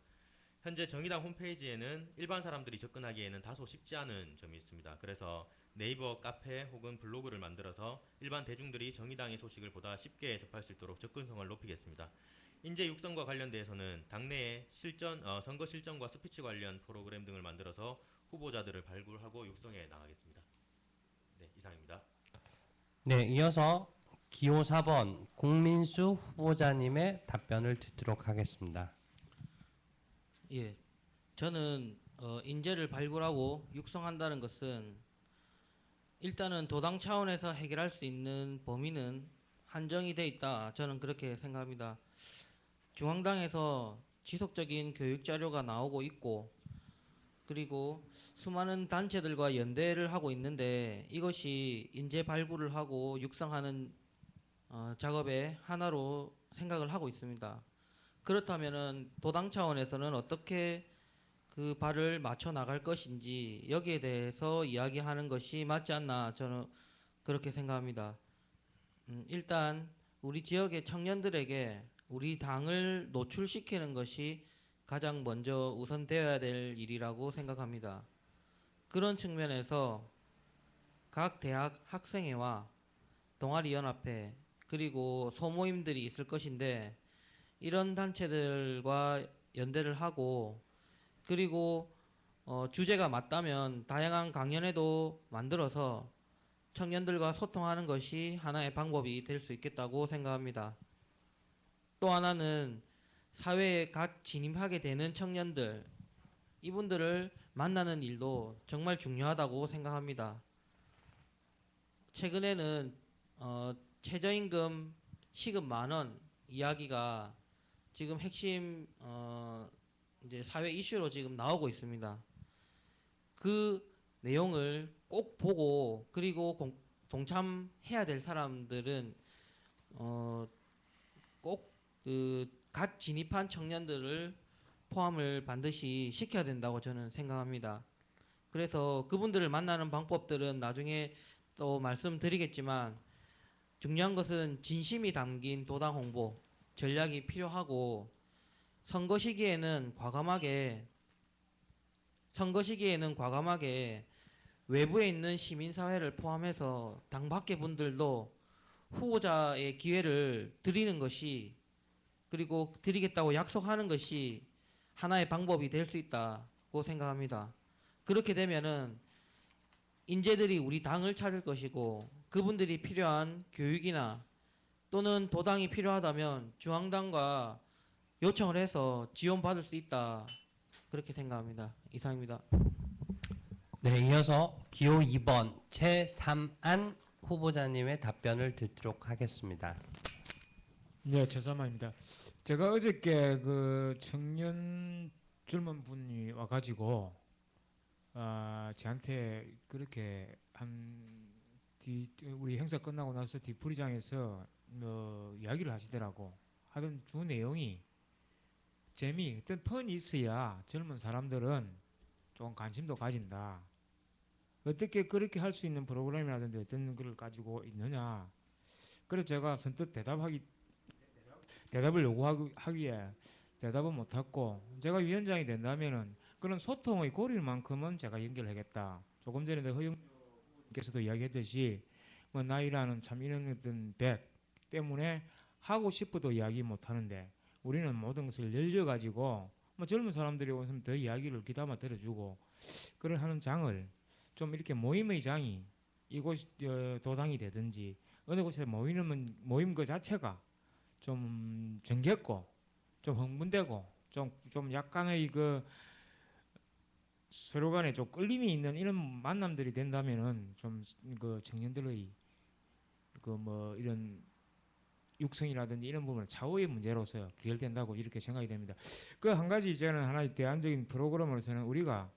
현재 정의당 홈페이지에는 일반 사람들이 접근하기에는 다소 쉽지 않은 점이 있습니다. 그래서 네이버 카페 혹은 블로그를 만들어서 일반 대중들이 정의당의 소식을 보다 쉽게 접할 수 있도록 접근성을 높이겠습니다. 인재 육성과 관련돼서는 당내에 선거 실전과 스피치 관련 프로그램 등을 만들어서 후보자들을 발굴하고 육성해 나가겠습니다. 네, 이상입니다. 네, 이어서 기호 4번 공민수 후보자님의 답변을 듣도록 하겠습니다. 예, 저는 인재를 발굴하고 육성한다는 것은 일단은 도당 차원에서 해결할 수 있는 범위는 한정이 돼 있다. 저는 그렇게 생각합니다. 중앙당에서 지속적인 교육 자료가 나오고 있고 그리고 수많은 단체들과 연대를 하고 있는데 이것이 인재 발굴을 하고 육성하는 작업의 하나로 생각을 하고 있습니다. 그렇다면은 도당 차원에서는 어떻게 그 발을 맞춰 나갈 것인지 여기에 대해서 이야기하는 것이 맞지 않나 저는 그렇게 생각합니다. 일단 우리 지역의 청년들에게 우리 당을 노출시키는 것이 가장 먼저 우선되어야 될 일이라고 생각합니다. 그런 측면에서 각 대학 학생회와 동아리연합회 그리고 소모임들이 있을 것인데 이런 단체들과 연대를 하고 그리고 주제가 맞다면 다양한 강연회도 만들어서 청년들과 소통하는 것이 하나의 방법이 될 수 있겠다고 생각합니다. 또 하나는 사회에 갓 진입하게 되는 청년들 이분들을 만나는 일도 정말 중요하다고 생각합니다. 최근에는 최저임금 시급 10,000원 이야기가 지금 핵심 이제 사회 이슈로 지금 나오고 있습니다. 그 내용을 꼭 보고 그리고 동참해야 될 사람들은 꼭 그 갓 진입한 청년들을 포함을 반드시 시켜야 된다고 저는 생각합니다. 그래서 그분들을 만나는 방법들은 나중에 또 말씀드리겠지만 중요한 것은 진심이 담긴 도당 홍보 전략이 필요하고 선거 시기에는 과감하게 외부에 있는 시민사회를 포함해서 당 밖의 분들도 후보자의 기회를 드리는 것이 그리고 드리겠다고 약속하는 것이 하나의 방법이 될 수 있다고 생각합니다. 그렇게 되면은 인재들이 우리 당을 찾을 것이고 그분들이 필요한 교육이나 또는 도당이 필요하다면 중앙당과 요청을 해서 지원받을 수 있다. 그렇게 생각합니다. 이상입니다. 네, 이어서 기호 2번 최삼안 후보자님의 답변을 듣도록 하겠습니다. 네, 최삼아입니다. 제가 어저께 그 청년 젊은 분이 와가지고 저한테 그렇게 우리 행사 끝나고 나서 뒤풀이장에서 이야기를 하시더라고. 하던 주 내용이 어떤 펀이 있어야 젊은 사람들은 좀 관심도 가진다. 어떻게 그렇게 할 수 있는 프로그램이라든지 어떤 걸 가지고 있느냐. 그래서 제가 선뜻 대답을 요구하기에 대답은 못했고, 제가 위원장이 된다면은 그런 소통의 고리만큼은 제가 연결하겠다. 조금 전에 허영께서도 이야기했듯이 뭐 나이라는 참 이런 어떤 백 때문에 하고 싶어도 이야기 못하는데 우리는 모든 것을 열려가지고 뭐 젊은 사람들이 오면 더 이야기를 귀담아 들어주고 그런 하는 장을 좀 이렇게 모임의 장이 이곳 도당이 되든지 어느 곳에 모임 그 자체가 좀 정겹고 좀 흥분되고 좀 약간의 그 서로 간에 좀 끌림이 있는 이런 만남들이 된다면은 좀 그 청년들의 그 뭐 이런 육성이라든지 이런 부분은 차후의 문제로서 귀결된다고 이렇게 생각이 됩니다. 그 한 가지 이제는 하나의 대안적인 프로그램으로서는 우리가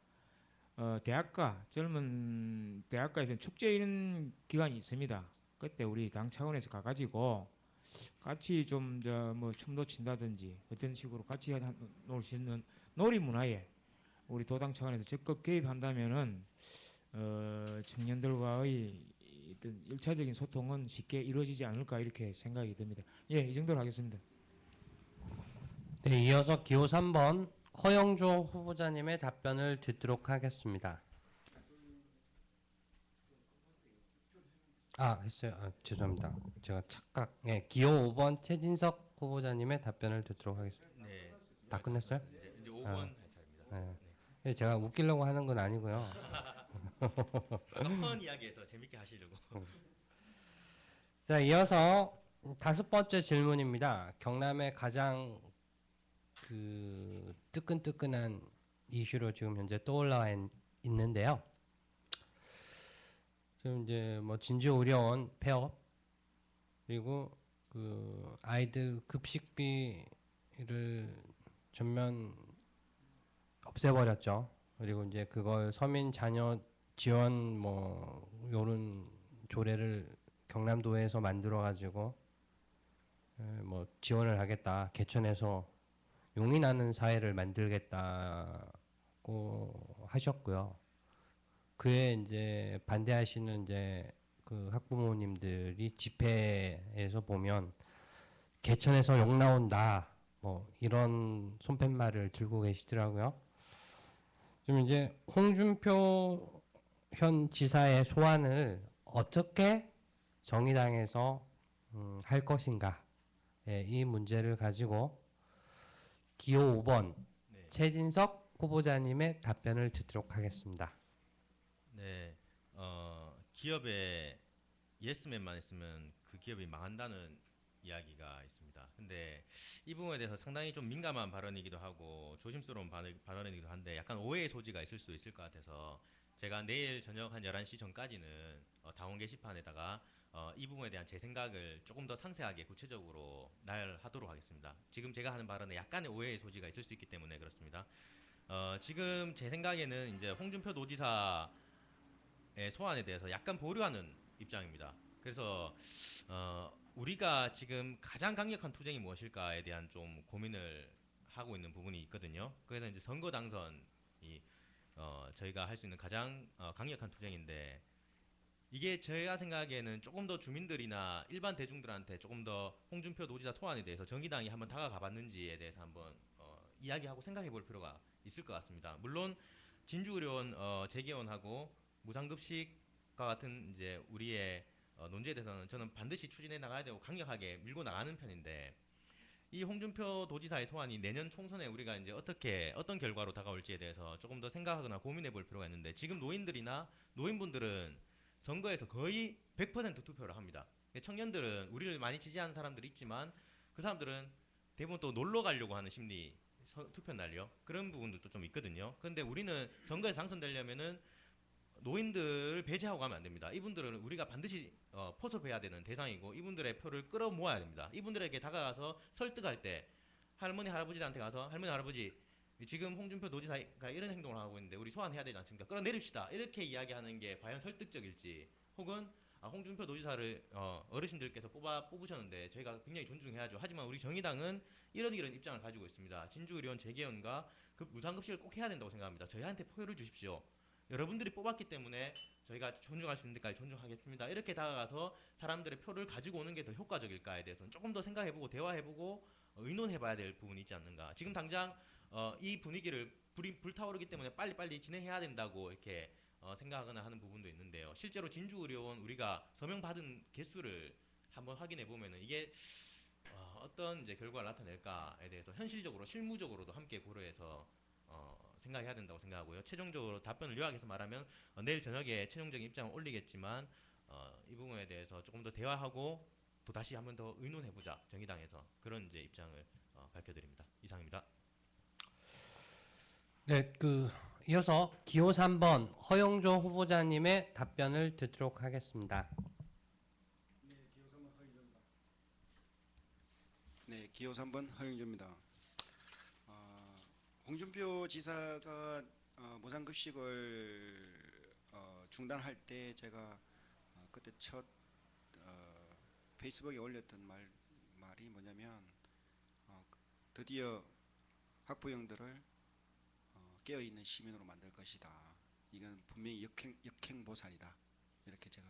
젊은 대학가에서는 축제 이런 기간이 있습니다. 그때 우리 당 차원에서 가가지고 같이 좀 뭐 춤도 춘다든지 어떤 식으로 같이 놀 수 있는 놀이 문화에 우리 도당 차원에서 적극 개입한다면은 청년들과의 어떤 일차적인 소통은 쉽게 이루어지지 않을까 이렇게 생각이 듭니다. 예, 이 정도로 하겠습니다. 네, 이어서 기호 3번 허영조 후보자님의 답변을 듣도록 하겠습니다. 했어요. 죄송합니다. 제가 착각. 네, 기호 5번 최진석 후보자님의 답변을 듣도록 하겠습니다. 네. 다 끝냈어요? 이제 5번 할 차례입니다. 네. 네, 제가 웃기려고 하는 건 아니고요. 펀 이야기에서 재밌게 하시려고. 자, 이어서 5번째 질문입니다. 경남의 가장 그 뜨끈뜨끈한 이슈로 지금 현재 떠올라 있는데요. 지금 이제 뭐 진주 의료원 폐업 그리고 그 아이들 급식비를 전면 없애버렸죠. 그리고 이제 그걸 서민 자녀 지원 뭐 요런 조례를 경남도에서 만들어 가지고 뭐 지원을 하겠다. 개천에서 용인하는 사회를 만들겠다고 하셨고요. 그에 이제 반대하시는 이제 그 학부모님들이 집회에서 보면 개천에서 욕 나온다 뭐 이런 손팻말을 들고 계시더라고요. 지금 이제 홍준표 현 지사의 소환을 어떻게 정의당에서 할 것인가 이 문제를 가지고 기호 5번 네. 최진석 후보자님의 답변을 듣도록 하겠습니다. 네. 기업에 예스맨만 있으면 그 기업이 망한다는 이야기가 있습니다. 근데 이 부분에 대해서 상당히 좀 민감한 발언이기도 하고 조심스러운 발언이기도 한데 약간 오해의 소지가 있을 수 있을 것 같아서 제가 내일 저녁 한 11시 전까지는 당원 게시판에다가 이 부분에 대한 제 생각을 조금 더 상세하게 구체적으로 나열하도록 하겠습니다. 지금 제가 하는 발언에 약간의 오해의 소지가 있을 수 있기 때문에 그렇습니다. 지금 제 생각에는 이제 홍준표 도지사의 소환에 대해서 약간 보류하는 입장입니다. 그래서 우리가 지금 가장 강력한 투쟁이 무엇일까에 대한 좀 고민을 하고 있는 부분이 있거든요. 그래서 이제 선거 당선이 저희가 할 수 있는 가장 강력한 투쟁인데, 이게 제가 생각하기에는 조금 더 주민들이나 일반 대중들한테 조금 더 홍준표 도지사 소환에 대해서 정의당이 한번 다가가 봤는지에 대해서 한번 이야기하고 생각해 볼 필요가 있을 것 같습니다. 물론 진주의료원 재개원하고 무상급식과 같은 이제 우리의 논제에 대해서는 저는 반드시 추진해 나가야 되고 강력하게 밀고 나가는 편인데, 이 홍준표 도지사의 소환이 내년 총선에 우리가 이제 어떤 결과로 다가올지에 대해서 조금 더 생각하거나 고민해 볼 필요가 있는데, 지금 노인들이나 노인분들은 선거에서 거의 100% 투표를 합니다. 청년들은 우리를 많이 지지하는 사람들이 있지만 그 사람들은 대부분 또 놀러 가려고 하는 심리, 투표 날요. 그런 부분들도 좀 있거든요. 그런데 우리는 선거에 당선되려면은 노인들을 배제하고 가면 안 됩니다. 이분들은 우리가 반드시 포섭해야 되는 대상이고, 이분들의 표를 끌어모아야 됩니다. 이분들에게 다가가서 설득할 때 할머니 할아버지한테 가서, 할머니 할아버지 지금 홍준표 도지사가 이런 행동을 하고 있는데 우리 소환해야 되지 않습니까? 끌어내립시다. 이렇게 이야기하는 게 과연 설득적일지, 혹은 홍준표 도지사를 어르신들께서 뽑으셨는데 저희가 굉장히 존중해야죠. 하지만 우리 정의당은 이런 입장을 가지고 있습니다. 진주의료원 재개원과 그 무상급식을 꼭 해야 된다고 생각합니다. 저희한테 표를 주십시오. 여러분들이 뽑았기 때문에 저희가 존중할 수 있는 데까지 존중하겠습니다. 이렇게 다가가서 사람들의 표를 가지고 오는 게 더 효과적일까에 대해서는 조금 더 생각해보고 대화해보고 의논해봐야 될 부분이 있지 않는가. 지금 당장 이 분위기를 불이 불타오르기 때문에 빨리빨리 진행해야 된다고 이렇게 생각하거나 하는 부분도 있는데요. 실제로 진주의료원 우리가 서명 받은 개수를 한번 확인해 보면은 이게 어떤 이제 결과를 나타낼까에 대해서 현실적으로 실무적으로도 함께 고려해서 생각해야 된다고 생각하고요. 최종적으로 답변을 요약해서 말하면 내일 저녁에 최종적인 입장을 올리겠지만 이 부분에 대해서 조금 더 대화하고 또 다시 한번 더 의논해보자, 정의당에서 그런 이제 입장을 밝혀드립니다. 이상입니다. 네, 이어서 기호 3번 허영조 후보자님의 답변을 듣도록 하겠습니다. 네, 기호 3번 허영조입니다. 홍준표 지사가 무상급식을 중단할 때 제가 그때 첫 페이스북에 올렸던 말이 뭐냐면 드디어 학부형들을 깨어있는 시민으로 만들 것이다. 이건 분명히 역행보살이다. 이렇게 제가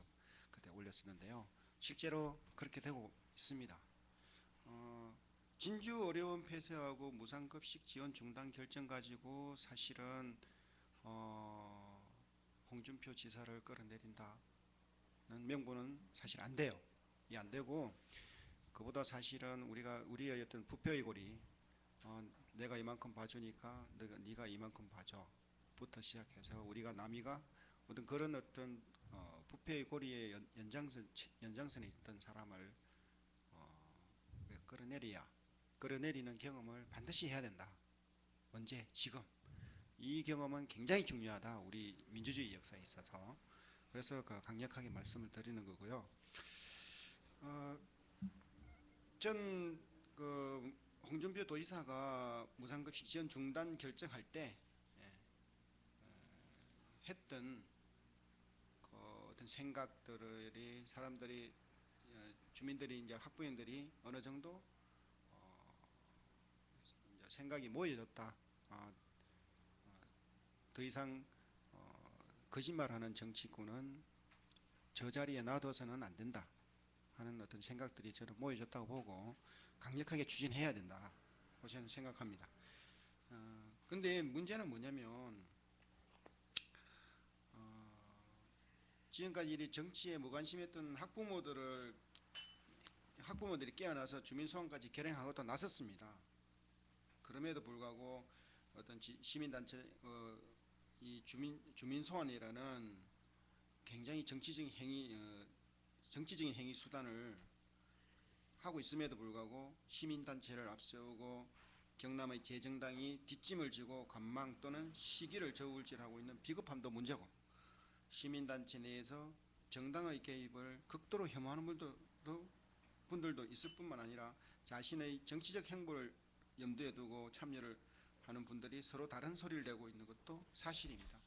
그때 올렸었는데요. 실제로 그렇게 되고 있습니다. 진주 의료원 폐쇄하고 무상급식 지원 중단 결정 가지고 사실은 홍준표 지사를 끌어내린다는 명분은 사실 안 돼요. 이 안 되고, 그보다 사실은 우리의 어떤 부패의 고리, 내가 이만큼 봐주니까 네가 이만큼 봐줘부터 시작해서 우리가 남이가 어떤 그런 어떤 부패의 고리의 연장선에 있던 사람을 끌어내리는 경험을 반드시 해야 된다. 언제? 지금. 이 경험은 굉장히 중요하다. 우리 민주주의 역사에 있어서. 그래서 강력하게 말씀을 드리는 거고요. 전 홍준표 도지사가 무상급식 지원 중단 결정할 때 했던 어떤 생각들이 사람들이, 주민들이, 이제 학부형들이 어느 정도 이제 생각이 모여졌다. 더 이상 거짓말하는 정치꾼은 저 자리에 놔둬서는 안 된다 하는 어떤 생각들이 저는 모여졌다고 보고 강력하게 추진해야 된다 저는 생각합니다. 근데 문제는 뭐냐면 지금까지 이 정치에 무관심했던 학부모들이 깨어나서 주민소환까지 결행하고 또 나섰습니다. 그럼에도 불구하고 어떤 시민단체 이 주민소환이라는 굉장히 정치적인 행위 수단을 하고 있음에도 불구하고 시민단체를 앞세우고 경남의 재정당이 뒷짐을 지고 관망 또는 시기를 저울질하고 있는 비겁함도 문제고, 시민단체 내에서 정당의 개입을 극도로 혐오하는 분들도 있을 뿐만 아니라 자신의 정치적 행보를 염두에 두고 참여를 하는 분들이 서로 다른 소리를 내고 있는 것도 사실입니다.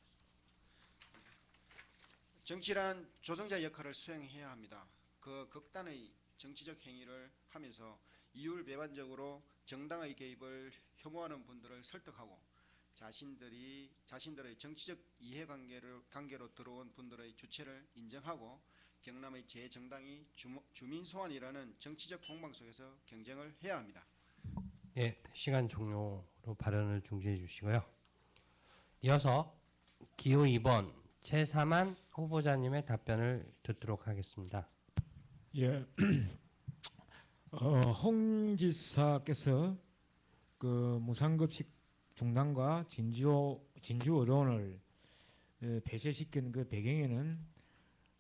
정치란 조정자 역할을 수행해야 합니다. 그 극단의 정치적 행위를 하면서 이율배반적으로 정당의 개입을 혐오하는 분들을 설득하고 자신들의 정치적 이해관계로 들어온 분들의 주체를 인정하고 경남의 제 정당이 주민소환이라는 정치적 공방 속에서 경쟁을 해야 합니다. 예, 시간 종료로 발언을 중지해 주시고요. 이어서 기호 2번 최사만 후보자님의 답변을 듣도록 하겠습니다. 예, 홍 지사께서 그 무상급식 중단과 진주 의료원을 폐쇄시킨 그 배경에는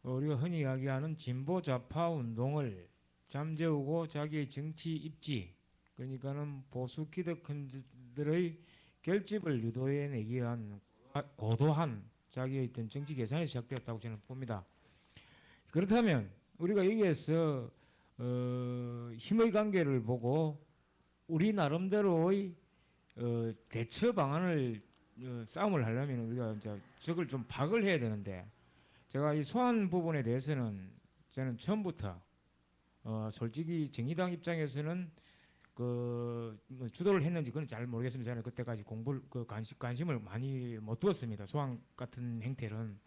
우리가 흔히 이야기하는 진보 좌파 운동을 잠재우고 자기의 정치 입지, 그러니까는 보수 기득권들의 결집을 유도해내기 위한 고도한 자기의 어떤 정치 계산이 시작되었다고 저는 봅니다. 그렇다면 우리가 여기에서 힘의 관계를 보고 우리 나름대로의 대처 방안을 싸움을 하려면 우리가 이제 저걸 좀 파악을 해야 되는데, 제가 이 소환 부분에 대해서는 저는 처음부터 솔직히 정의당 입장에서는 뭐 주도를 했는지 그건 잘 모르겠습니다. 저는 그때까지 공부를 관심을 많이 못 두었습니다. 소환 같은 행태는.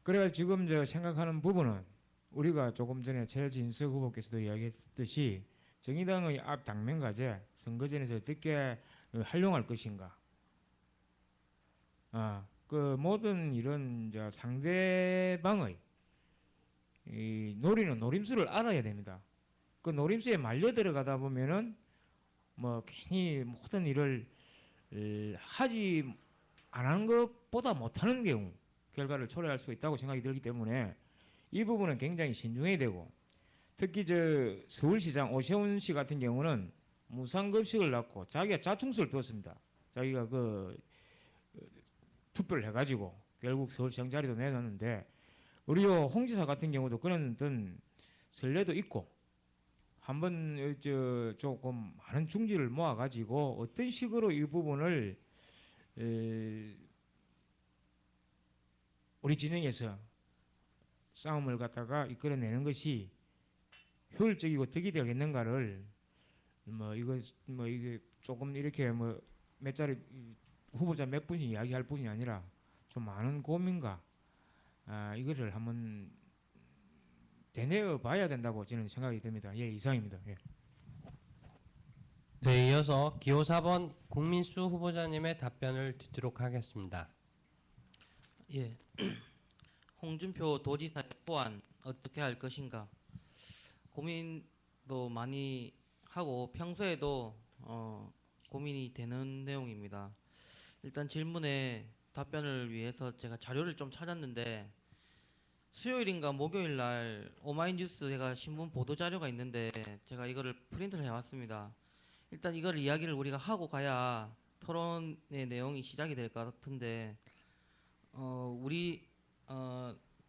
그래가 지금 저 생각하는 부분은 우리가 조금 전에 최진석 후보께서도 이야기했듯이 정의당의 앞 당면과제 선거전에서 어떻게 활용할 것인가. 그 모든 이런 상대방의 이 노림수를 알아야 됩니다. 그 노림수에 말려 들어가다 보면은 뭐 괜히 모든 일을 하지 안 하는 것보다 못하는 경우 결과를 초래할 수 있다고 생각이 들기 때문에 이 부분은 굉장히 신중해야 되고, 특히 서울시장 오세훈 씨 같은 경우는 무상급식을 낳고 자기가 자충수를 두었습니다. 자기가 투표를 해가지고 결국 서울시장 자리도 내놨는데, 우리 홍 지사 같은 경우도 그런 어떤 선례도 있고, 한번 조금 많은 중지를 모아가지고 어떤 식으로 이 부분을 우리 진영에서 싸움을 갖다가 이끌어내는 것이 효율적이고 득이 되겠는가를 이게 조금 이렇게 몇 자리 후보자 몇 분이 이야기할 뿐이 아니라 좀 많은 고민과 이거를 한번 되뇌어 봐야 된다고 저는 생각이 듭니다. 예, 이상입니다. 예. 네, 이어서 기호 4번 국민수 후보자님의 답변을 듣도록 하겠습니다. 예, 홍준표 도지사의 소환 어떻게 할 것인가 고민도 많이 하고 평소에도 고민이 되는 내용입니다. 일단 질문에 답변을 위해서 제가 자료를 좀 찾았는데, 수요일인가 목요일 날 오마이뉴스 제가 신문 보도 자료가 있는데 제가 이거를 프린트를 해왔습니다. 일단 이걸 이야기를 우리가 하고 가야 토론의 내용이 시작이 될 것 같은데,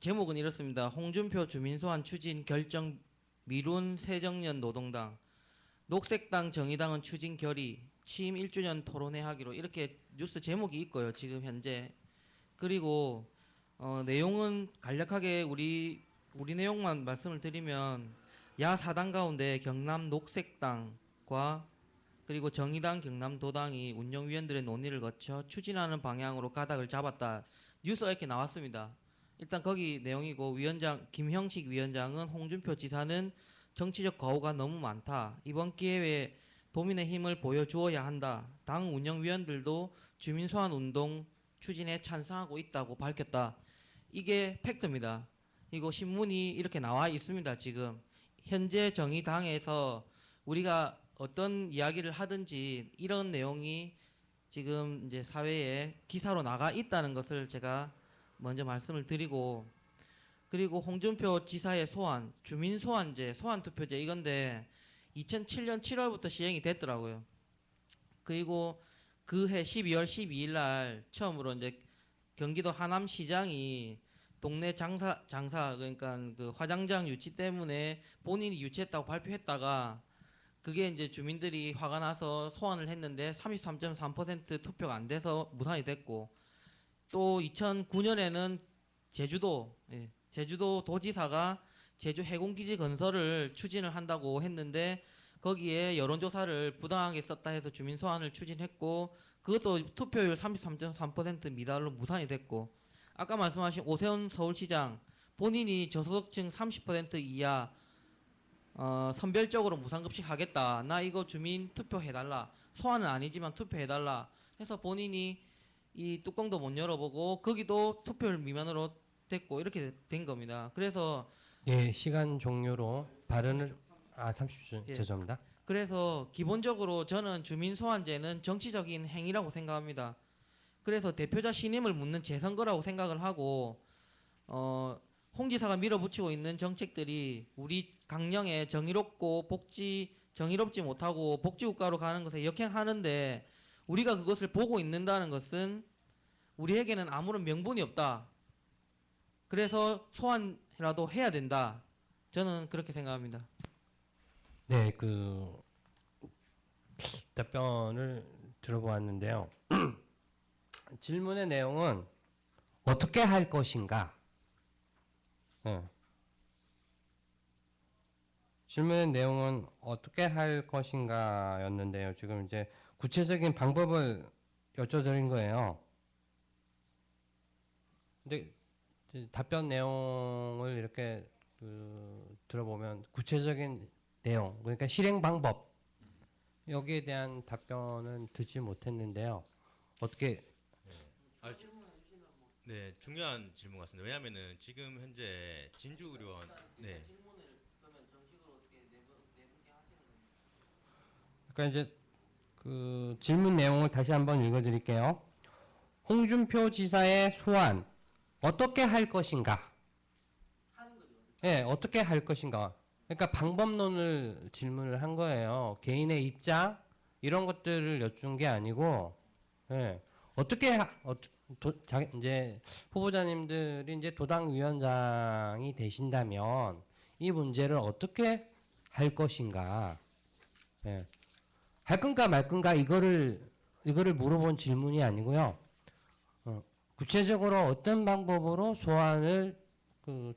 제목은 이렇습니다. 홍준표 주민소환 추진 결정 미룬 새정년 노동당, 녹색당 정의당은 추진 결의, 취임 1주년 토론회 하기로, 이렇게 뉴스 제목이 있고요 지금 현재. 그리고 내용은 간략하게 우리 내용만 말씀을 드리면, 야 4당 가운데 경남 녹색당과 그리고 정의당 경남도당이 운영위원들의 논의를 거쳐 추진하는 방향으로 가닥을 잡았다. 뉴스가 이렇게 나왔습니다. 일단 거기 내용이고, 위원장 김형식 위원장은 홍준표 지사는 정치적 거우가 너무 많다. 이번 기회에 도민의 힘을 보여주어야 한다. 당 운영위원들도 주민소환 운동 추진에 찬성하고 있다고 밝혔다. 이게 팩트입니다. 이거 신문이 이렇게 나와 있습니다. 지금 현재 정의당에서 우리가 어떤 이야기를 하든지 이런 내용이 지금 이제 사회에 기사로 나가 있다는 것을 제가 먼저 말씀을 드리고, 그리고 홍준표 지사의 소환, 주민소환제, 소환투표제 이건데 2007년 7월부터 시행이 됐더라고요. 그리고 그해 12월 12일 날 처음으로 이제 경기도 하남시장이 동네 장사 그러니까 그 화장장 유치 때문에 본인이 유치했다고 발표했다가, 그게 이제 주민들이 화가 나서 소환을 했는데 33.3% 투표가 안 돼서 무산이 됐고, 또 2009년에는 제주도 도지사가 제주 해군기지 건설을 추진을 한다고 했는데 거기에 여론조사를 부당하게 썼다 해서 주민 소환을 추진했고 그것도 투표율 33.3% 미달로 무산이 됐고 아까 말씀하신 오세훈 서울시장 본인이 저소득층 30% 이하 선별적으로 무상급식 하겠다. 나 이거 주민 투표해달라. 소환은 아니지만 투표해달라. 해서 본인이 이 뚜껑도 못 열어보고 거기도 투표율 미만으로 됐고 이렇게 된 겁니다. 그래서 예, 시간 종료로 발언을 30초 예. 죄송합니다. 그래서 기본적으로 저는 주민 소환제는 정치적인 행위라고 생각합니다. 그래서 대표자 신임을 묻는 재선거라고 생각을 하고 홍 지사가 밀어붙이고 있는 정책들이 우리 강령에 정의롭고 정의롭지 못하고 복지국가로 가는 것에 역행하는데 우리가 그것을 보고 있는다는 것은 우리에게는 아무런 명분이 없다. 그래서 소환이라도 해야 된다. 저는 그렇게 생각합니다. 네, 그 답변을 들어보았는데요. 질문의 내용은 어떻게 할 것인가? 네. 질문의 내용은 어떻게 할 것인가였는데요. 지금 이제 구체적인 방법을 여쭤드린 거예요. 근데 이제 답변 내용을 이렇게 들어보면 구체적인 내용, 그러니까 실행 방법 여기에 대한 답변은 듣지 못했는데요. 어떻게 네, 중요한 질문 같습니다. 왜냐하면은 지금 현재 진주의료원 네. 그러니까 이제 그 질문 내용을 다시 한번 읽어드릴게요. 홍준표 지사의 소환 어떻게 할 것인가? 예, 어떻게 할 것인가? 그러니까 방법론을 질문을 한 거예요. 개인의 입장 이런 것들을 여쭌 게 아니고, 예, 이제 후보자님들이 이제 도당 위원장이 되신다면 이 문제를 어떻게 할 것인가? 예, 할 건가 말 건가 이거를 물어본 질문이 아니고요. 구체적으로 어떤 방법으로 소환을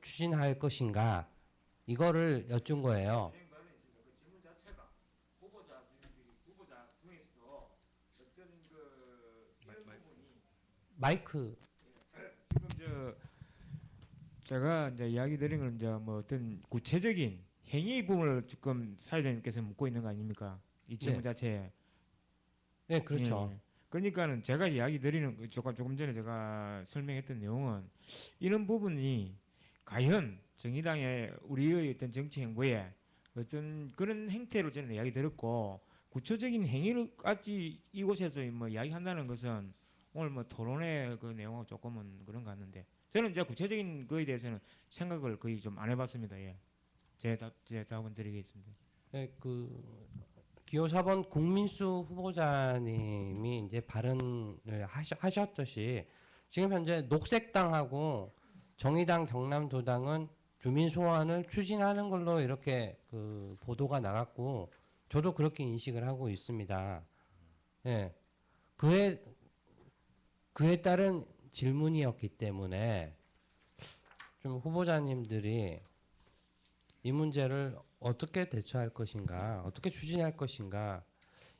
추진할 것인가 이거를 여쭌 거예요. 그 질문 자체가 후보자 중에서도 어떤 이런 부분이 마이크 지금 제가 이제 이야기 드린 건 이제 뭐 어떤 구체적인 행위 부분을 지금 사회자님께서 묻고 있는 거 아닙니까? 이 질문 네. 자체에. 네, 그렇죠. 예. 그러니까는 제가 이야기 드리는 조금 전에 제가 설명했던 내용은 이런 부분이 과연 정의당의 우리의 어떤 정치 행보에 어떤 그런 행태로 저는 이야기 들었고 구체적인 행위를까지 이곳에서 뭐 이야기한다는 것은 오늘 뭐 토론의 그 내용하고 조금은 그런 것 같는데 저는 이제 구체적인 거에 대해서는 생각을 거의 좀 안 해봤습니다. 예. 제 답은 드리겠습니다. 네, 그 기호 4번 국민수 후보자님이 이제 발언을 하셨듯이 지금 현재 녹색당하고 정의당 경남도당은 주민 소환을 추진하는 걸로 이렇게 그 보도가 나갔고 저도 그렇게 인식을 하고 있습니다. 예. 그에 따른 질문이었기 때문에 좀 후보자님들이 이 문제를 어떻게 대처할 것인가, 어떻게 추진할 것인가,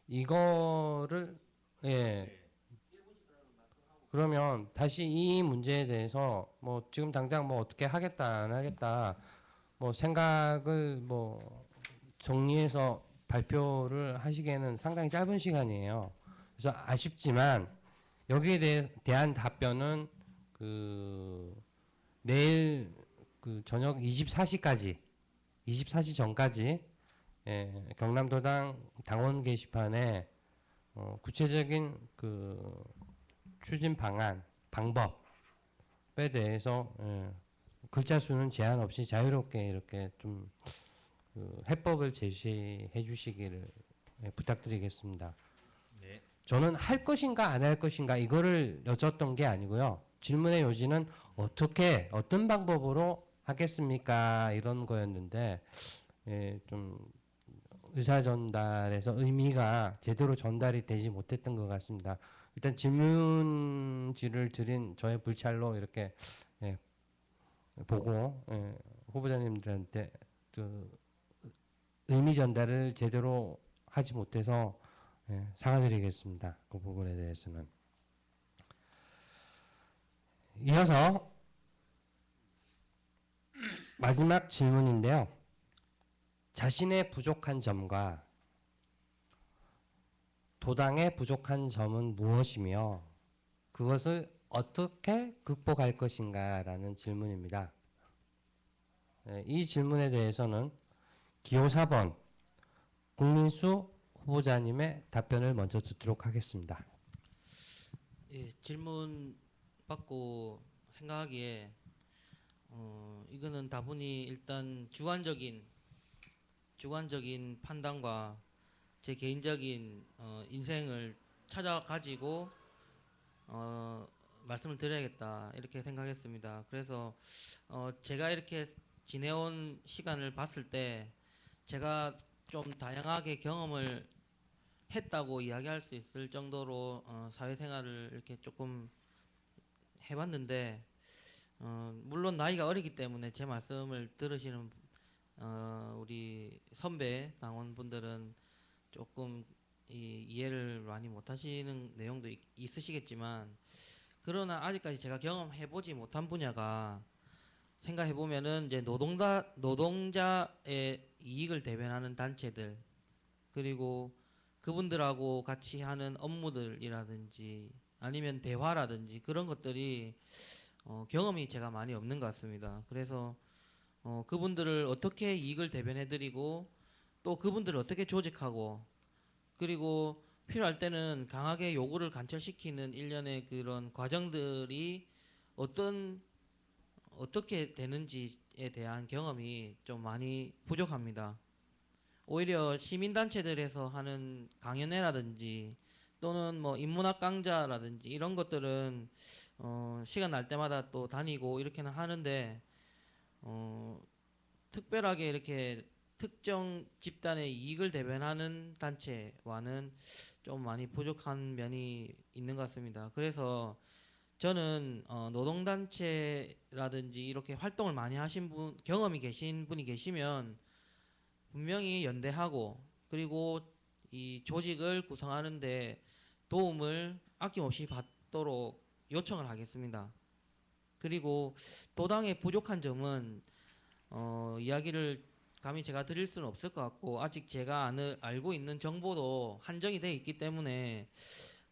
이거를 그러면 다시 이 문제에 대해서 뭐 지금 당장 뭐 어떻게 하겠다 안 하겠다 뭐 생각을 뭐 정리해서 발표를 하시기에는 상당히 짧은 시간이에요. 그래서 아쉽지만 여기에 대한 답변은 그 내일 그 저녁 24시 전까지 경남도당 당원 게시판에 구체적인 그 추진 방안, 방법에 대해서 글자 수는 제한 없이 자유롭게 이렇게 좀 그 해법을 제시해 주시기를 부탁드리겠습니다. 네. 저는 할 것인가 안 할 것인가 이거를 여쭸던 게 아니고요. 질문의 요지는 어떤 방법으로 하겠습니까? 이런 거였는데 좀 의사 전달에서 의미가 제대로 전달이 되지 못했던 것 같습니다. 일단 질문지를 드린 저의 불찰로 이렇게 보고 후보자님들한테 그 의미 전달을 제대로 하지 못해서 사과드리겠습니다. 그 부분에 대해서는. 이어서 마지막 질문인데요. 자신의 부족한 점과 도당의 부족한 점은 무엇이며 그것을 어떻게 극복할 것인가라는 질문입니다. 이 질문에 대해서는 기호 4번 국민수 후보자님의 답변을 먼저 듣도록 하겠습니다. 예, 질문 받고 생각하기에 이거는 다분히 일단 주관적인 판단과 제 개인적인 인생을 찾아가지고 말씀을 드려야겠다 이렇게 생각했습니다. 그래서 제가 이렇게 지내온 시간을 봤을 때 제가 좀 다양하게 경험을 했다고 이야기할 수 있을 정도로 사회생활을 이렇게 조금 해봤는데 물론 나이가 어리기 때문에 제 말씀을 들으시는 우리 선배 당원분들은 조금 이해를 많이 못하시는 내용도 있으시겠지만 그러나 아직까지 제가 경험해보지 못한 분야가 생각해보면은 이제 노동자의 이익을 대변하는 단체들 그리고 그분들하고 같이 하는 업무들이라든지 아니면 대화라든지 그런 것들이 경험이 제가 많이 없는 것 같습니다. 그래서 그분들을 어떻게 이익을 대변해드리고 또 그분들을 어떻게 조직하고 그리고 필요할 때는 강하게 요구를 관철시키는 일련의 그런 과정들이 어떻게 되는지에 대한 경험이 좀 많이 부족합니다. 오히려 시민단체들에서 하는 강연회라든지 또는 뭐 인문학 강좌라든지 이런 것들은 시간 날 때마다 또 다니고 이렇게는 하는데 특별하게 이렇게 특정 집단의 이익을 대변하는 단체와는 좀 많이 부족한 면이 있는 것 같습니다. 그래서 저는 노동단체라든지 이렇게 활동을 많이 하신 분, 경험이 계신 분이 계시면 분명히 연대하고 그리고 이 조직을 구성하는데 도움을 아낌없이 받도록 요청을 하겠습니다. 그리고 도당의 부족한 점은 이야기를 감히 제가 드릴 수는 없을 것 같고 아직 제가 알고 있는 정보도 한정이 되어 있기 때문에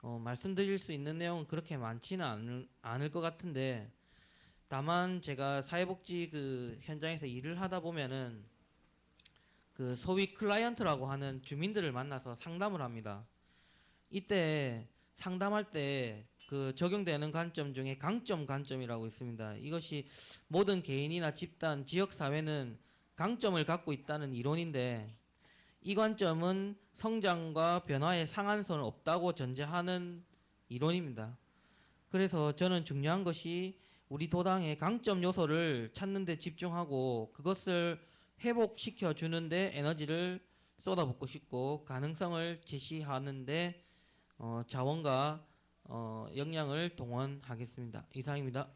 말씀드릴 수 있는 내용은 그렇게 많지는 않을 것 같은데 다만 제가 사회복지 그 현장에서 일을 하다 보면은 그 소위 클라이언트라고 하는 주민들을 만나서 상담을 합니다. 이때 상담할 때 그 적용되는 관점 중에 강점이라고 있습니다. 이것이 모든 개인이나 집단, 지역 사회는 강점을 갖고 있다는 이론인데 이 관점은 성장과 변화의 상한선은 없다고 전제하는 이론입니다. 그래서 저는 중요한 것이 우리 도당의 강점 요소를 찾는 데 집중하고 그것을 회복시켜 주는데 에너지를 쏟아붓고 싶고 가능성을 제시하는데 자원과 역량을 동원하겠습니다. 이상입니다.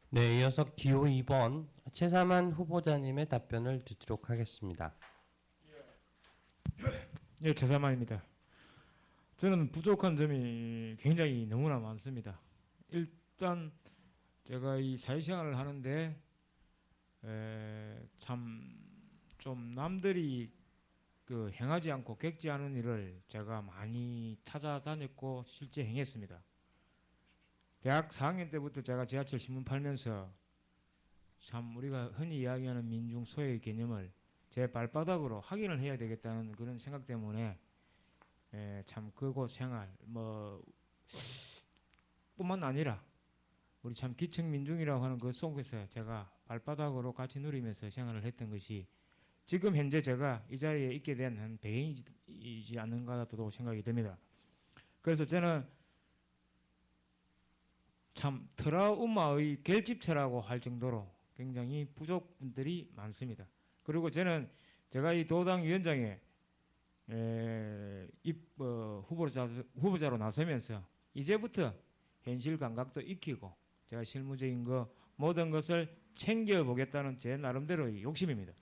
네, 이어서 기호 2번 최사만 후보자님의 답변을 듣도록 하겠습니다. 예, 최사만입니다. 저는 부족한 점이 굉장히 너무나 많습니다. 일단 제가 이 사회생활을 하는데 참 좀 남들이 그 행하지 않고 겪지 않은 일을 제가 많이 찾아다녔고 실제 행했습니다. 대학 4학년 때부터 제가 지하철 신문 팔면서 참 우리가 흔히 이야기하는 민중 소외의 개념을 제 발바닥으로 확인을 해야 되겠다는 그런 생각 때문에 참 그곳 생활 뿐만 아니라 우리 참 기층 민중이라고 하는 그 속에서 제가 발바닥으로 같이 누리면서 생활을 했던 것이 지금 현재 제가 이 자리에 있게 된 한 배경이지 않는가도 생각이 됩니다. 그래서 저는 참 트라우마의 결집체라고 할 정도로 굉장히 부족분들이 많습니다. 그리고 저는 제가 이 도당 위원장에 후보자로 나서면서 이제부터 현실 감각도 익히고 제가 실무적인 거 모든 것을 챙겨보겠다는 제 나름대로의 욕심입니다.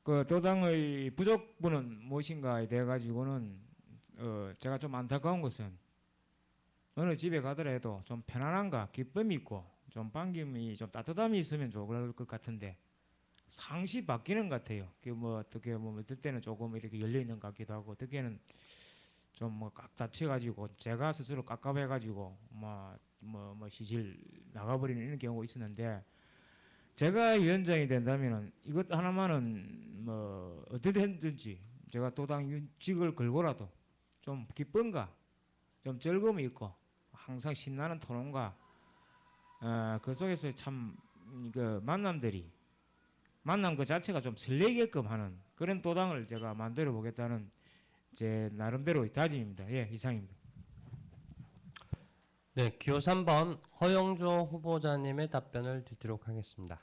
그 도당의 부족분은 무엇인가에 대해 가지고는 제가 좀 안타까운 것은 어느 집에 가더라도 좀 편안함과 기쁨이 있고 좀 반김이 좀 따뜻함이 있으면 좋을 것 같은데 상시 바뀌는 것 같아요. 그 뭐 어떻게 뭐 어떨 때는 조금 이렇게 열려 있는 것 같기도 하고 어떻게는 좀 뭐 꽉 닫혀가지고 제가 스스로 깝깝해가지고 뭐 시질 나가버리는 이런 경우가 있었는데 제가 위원장이 된다면은 이것 하나만은 뭐 어떻게든지 제가 도당직을 걸고라도 좀 기쁨과 좀 즐거움이 있고 항상 신나는 토론과 그 속에서 참 그 만남 그 자체가 좀 설레게끔 하는 그런 도당을 제가 만들어 보겠다는 제 나름대로의 다짐입니다. 예, 이상입니다. 네, 기호 3번 허영조 후보자님의 답변을 듣도록 하겠습니다.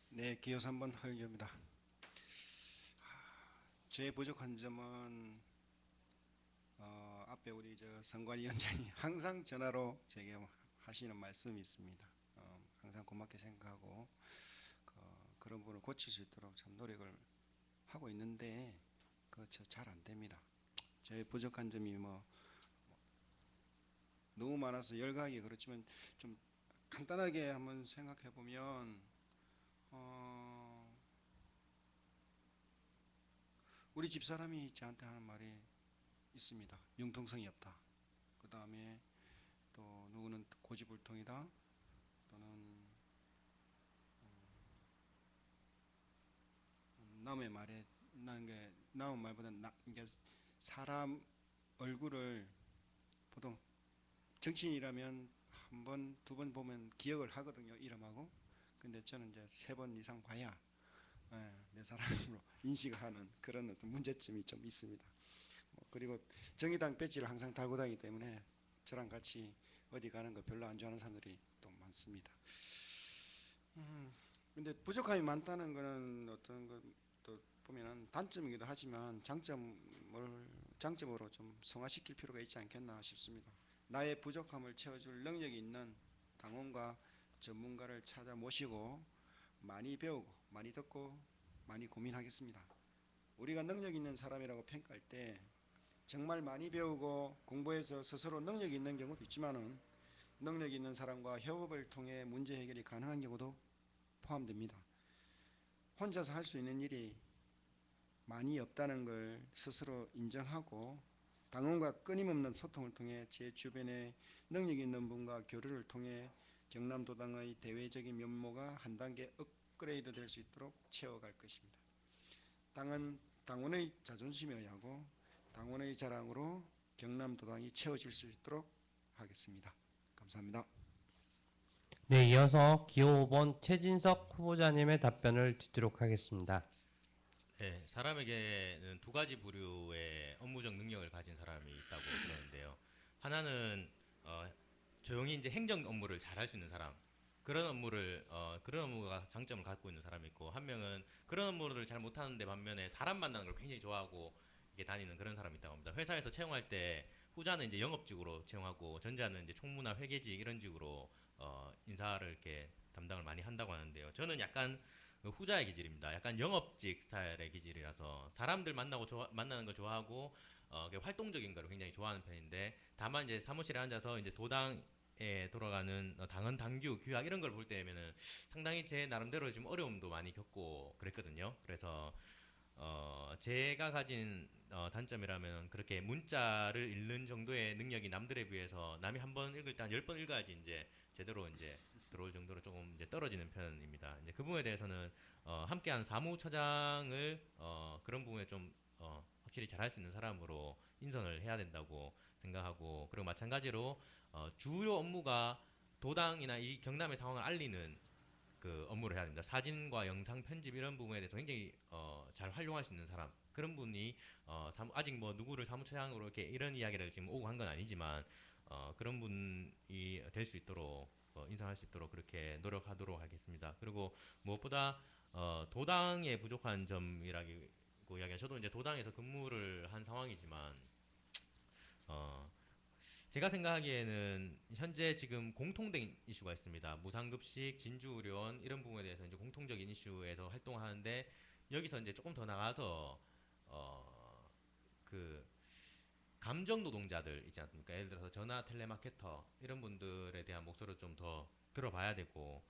네, 기호 3번 허영조입니다. 제 부족한 점은 앞에 우리 선관위원장이 항상 전화로 제게 하시는 말씀이 있습니다. 항상 고맙게 생각하고 그런 부분을 고칠 수 있도록 참 노력을 하고 있는데 잘 안 됩니다. 제 부족한 점이 너무 많아서 열가하기 그렇지만 좀 간단하게 한번 생각해 보면 우리 집 사람이 저한테 하는 말이 있습니다. 융통성이 없다. 그 다음에 또 누구는 고집불통이다. 또는 남의 말에 남의 말보다 이게 사람 얼굴을 보통 정치인이라면 한 번, 두 번 보면 기억을 하거든요. 이름하고. 근데 저는 이제 3번 이상 봐야 내 사람으로 인식하는 그런 어떤 문제점이 좀 있습니다. 그리고 정의당 배지를 항상 달고 다니기 때문에 저랑 같이 어디 가는 거 별로 안 좋아하는 사람들이 또 많습니다. 근데 부족함이 많다는 거는 어떤 것도 보면은 단점이기도 하지만 장점으로 좀 성화시킬 필요가 있지 않겠나 싶습니다. 나의 부족함을 채워줄 능력이 있는 당원과 전문가를 찾아 모시고 많이 배우고 많이 듣고 많이 고민하겠습니다. 우리가 능력 있는 사람이라고 평가할 때 정말 많이 배우고 공부해서 스스로 능력이 있는 경우도 있지만은 능력 있는 사람과 협업을 통해 문제 해결이 가능한 경우도 포함됩니다. 혼자서 할 수 있는 일이 많이 없다는 걸 스스로 인정하고 당원과 끊임없는 소통을 통해 제 주변에 능력 있는 분과 교류를 통해 경남도당의 대외적인 면모가 한 단계 업그레이드 될 수 있도록 채워갈 것입니다. 당은 당원의 자존심이어야 하고 당원의 자랑으로 경남도당이 채워질 수 있도록 하겠습니다. 감사합니다. 네, 이어서 기호 5번 최진석 후보자님의 답변을 듣도록 하겠습니다. 네, 사람에게는 두 가지 부류의 업무적 능력을 가진 사람이 있다고 그러는데요. 하나는 조용히 이제 행정 업무를 잘 할 수 있는 사람, 그런 업무가 장점을 갖고 있는 사람이 있고, 한 명은 그런 업무를 잘 못하는데 반면에 사람 만나는 걸 굉장히 좋아하고 이게 다니는 그런 사람이 있다고 합니다. 회사에서 채용할 때 후자는 이제 영업직으로 채용하고 전자는 이제 총무나 회계직 이런 직으로 인사를 이렇게 담당을 많이 한다고 하는데요. 저는 약간 후자의 기질입니다. 약간 영업직 스타일의 기질이라서 사람들 만나는 걸 좋아하고 활동적인 걸 굉장히 좋아하는 편인데, 다만 이제 사무실에 앉아서 이제 도당에 돌아가는 당헌 당규 규약 이런 걸 볼 때면은 상당히 제 나름대로 좀 어려움도 많이 겪고 그랬거든요. 그래서 제가 가진 단점이라면 그렇게 문자를 읽는 정도의 능력이 남들에 비해서 남이 한 번 읽을 때 한 10번 읽어야지 이제 제대로 이제 들어올 정도로 조금 이제 떨어지는 편입니다. 이제 그 부분에 대해서는 함께한 사무처장을 그런 부분에 좀 확실히 잘할 수 있는 사람으로 인선을 해야 된다고 생각하고, 그리고 마찬가지로 주요 업무가 도당이나 이 경남의 상황을 알리는 그 업무를 해야 됩니다. 사진과 영상 편집 이런 부분에 대해서 굉장히 잘 활용할 수 있는 사람, 그런 분이 아직 뭐 누구를 사무처장으로 이렇게 이런 이야기를 지금 오고 한 건 아니지만 그런 분이 될 수 있도록 인상할 수 있도록 그렇게 노력하도록 하겠습니다. 그리고 무엇보다 도당의 부족한 점이라고 이야기하 저도 이제 도당에서 근무를 한 상황이지만 제가 생각하기에는 현재 지금 공통된 이슈가 있습니다. 무상급식, 진주의료원 이런 부분에 대해서 이제 공통적인 이슈에서 활동하는데 여기서 이제 조금 더 나가서 그 감정 노동자들 있지 않습니까? 예를 들어서 전화 텔레마케터 이런 분들에 대한 목소리를 좀 더 들어봐야 되고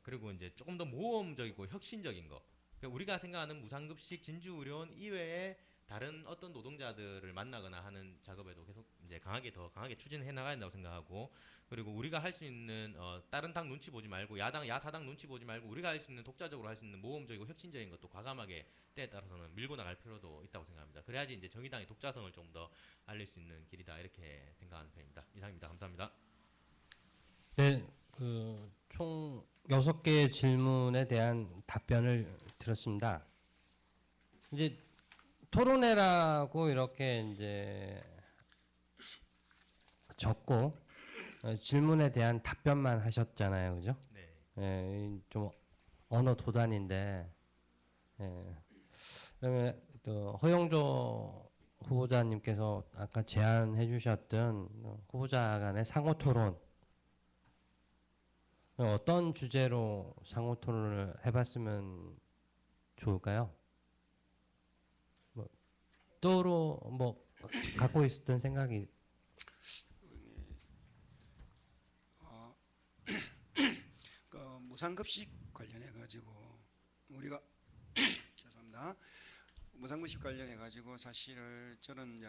그리고 이제 조금 더 모험적이고 혁신적인 거. 그러니까 우리가 생각하는 무상급식, 진주의료원 이외에 다른 어떤 노동자들을 만나거나 하는 작업에도 계속 이제 더 강하게 추진해 나가야 된다고 생각하고 그리고 우리가 할 수 있는 다른 당 눈치 보지 말고 야사당 눈치 보지 말고 우리가 할 수 있는 독자적으로 할 수 있는 모험적이고 혁신적인 것도 과감하게 때에 따라서는 밀고 나갈 필요도 있다고 생각합니다. 그래야지 이제 정의당의 독자성을 좀 더 알릴 수 있는 길이다 이렇게 생각하는 편입니다. 이상입니다. 감사합니다. 네, 그 총 6개의 질문에 대한 답변을 들었습니다. 이제 토론회라고 이렇게 이제 적고 질문에 대한 답변만 하셨잖아요, 그죠? 네. 좀 언어 도단인데, 그다음에 또 허용조 후보자님께서 아까 제안해 주셨던 후보자 간의 상호 토론, 어떤 주제로 상호 토론을 해봤으면 좋을까요? 뭐 갖고 있었던 생각이 그 무상급식 관련해 가지고 우리가 죄송합니다. 무상급식 관련해 가지고 사실 저는 이제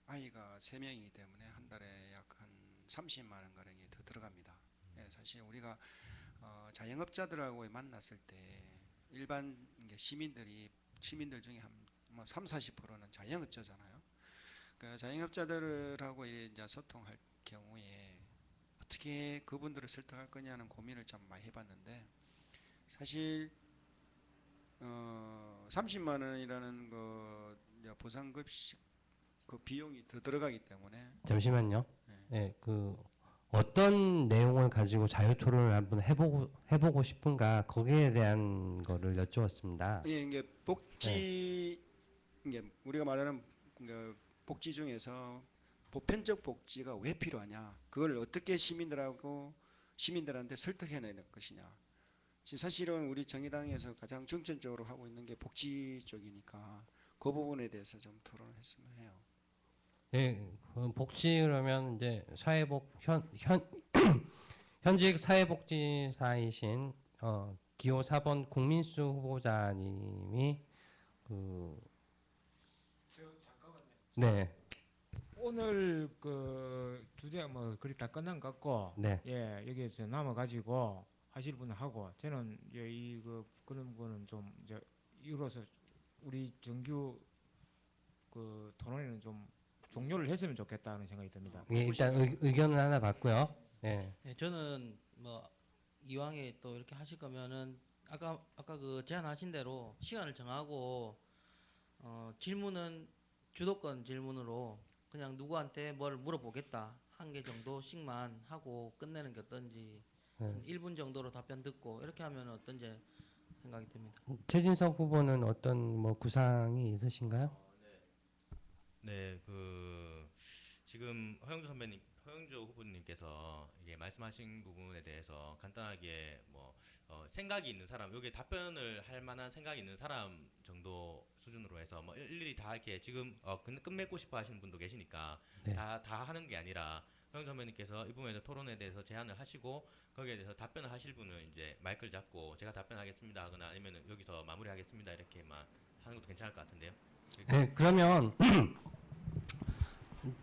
아이가 3명이기 때문에 한 달에 약 한 30만 원 가량이 더 들어갑니다. 사실 우리가 자영업자들하고 만났을 때 일반 이제 시민들 중에 뭐 30-40%는 자영업자잖아요. 그 자영업자들하고 이제 소통할 경우에 어떻게 그분들을 설득할 거냐는 고민을 참 많이 해봤는데 사실 30만 원이라는 그 보상급식 그 비용이 더 들어가기 때문에 잠시만요. 네. 그 어떤 내용을 가지고 자유 토론을 한번 해보고 싶은가 거기에 대한 거를 여쭈었습니다. 예, 이게 복지 이게 우리가 말하는 그 복지 중에서 보편적 복지가 왜 필요하냐, 그걸 어떻게 시민들한테 설득해내는 것이냐. 지금 사실은 우리 정의당에서 가장 중점적으로 하고 있는 게 복지 쪽이니까 그 부분에 대해서 좀 토론을 했으면 해요. 예, 그 복지 그러면 이제 현직 사회복지사이신 기호 4번 국민수 후보자님이 네, 오늘 그 주제가 뭐 거의 다 끝난 것 같고 네. 예 여기에서 남아 가지고 하실 분은 하고 저는 그런 거는 좀 이제 이로써 우리 정규 그 토론회는 좀 종료를 했으면 좋겠다는 생각이 듭니다. 예, 일단 의견을 하나 받고요. 예. 네, 저는 뭐 이왕에 또 이렇게 하실 거면은 아까 그 제안하신 대로 시간을 정하고 질문은 주도권 질문으로 그냥 누구한테 뭘 물어보겠다 한 개 정도씩만 하고 끝내는 게 어떤지 한 1분 정도로 답변 듣고 이렇게 하면 어떤지 생각이 듭니다. 최진석 후보는 어떤 뭐 구상이 있으신가요? 네, 지금 허영조 후보님께서 이게 말씀하신 부분에 대해서 간단하게 생각이 있는 사람, 여기에 답변을 할 만한 생각이 있는 사람 정도 수준으로 해서 뭐 일일이 다 이렇게 지금 끝맺고 싶어 하시는 분도 계시니까 네. 다 하는 게 아니라 허영조 선배님께서 이 부분에서 토론에 대해서 제안을 하시고 거기에 대해서 답변을 하실 분은 이제 마이크를 잡고 제가 답변하겠습니다 하거나 아니면 여기서 마무리하겠습니다 이렇게만 하는 것도 괜찮을 것 같은데요. 네, 그러면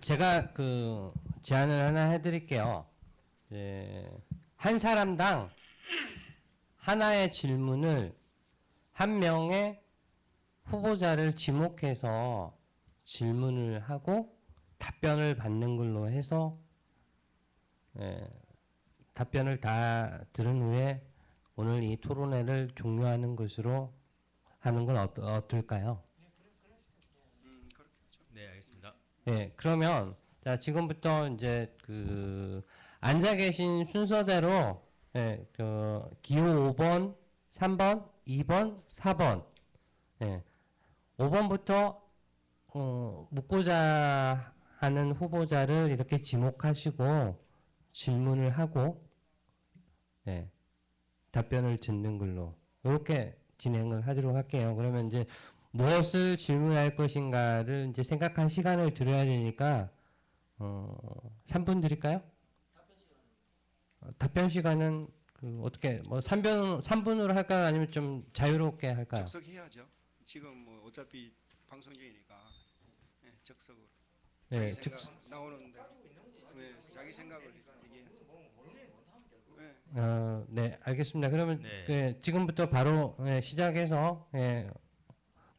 제가 그 제안을 하나 해드릴게요. 한 사람당 하나의 질문을 한 명의 후보자를 지목해서 질문을 하고 답변을 받는 걸로 해서 답변을 다 들은 후에 오늘 이 토론회를 종료하는 것으로 하는 건 어떨까요? 그렇게 하죠. 네, 알겠습니다. 네, 그러면 자 지금부터 이제 앉아 계신 순서대로 기호 5번, 3번, 2번, 4번 5번부터 묻고자 하는 후보자를 이렇게 지목하시고 질문을 하고 네, 답변을 듣는 걸로 이렇게 진행을 하도록 할게요. 그러면 이제 무엇을 질문할 것인가를 이제 생각할 시간을 드려야 되니까 3분 드릴까요? 답변 시간은 그 어떻게 뭐 3분으로 할까요? 아니면 좀 자유롭게 할까요? 적석해야죠. 지금 뭐 어차피 방송 중이니까 적석으로. 네, 자기 생각 나오는데 자기 생각을 얘기해야죠. 네, 알겠습니다. 그러면 네. 지금부터 바로 시작해서 네.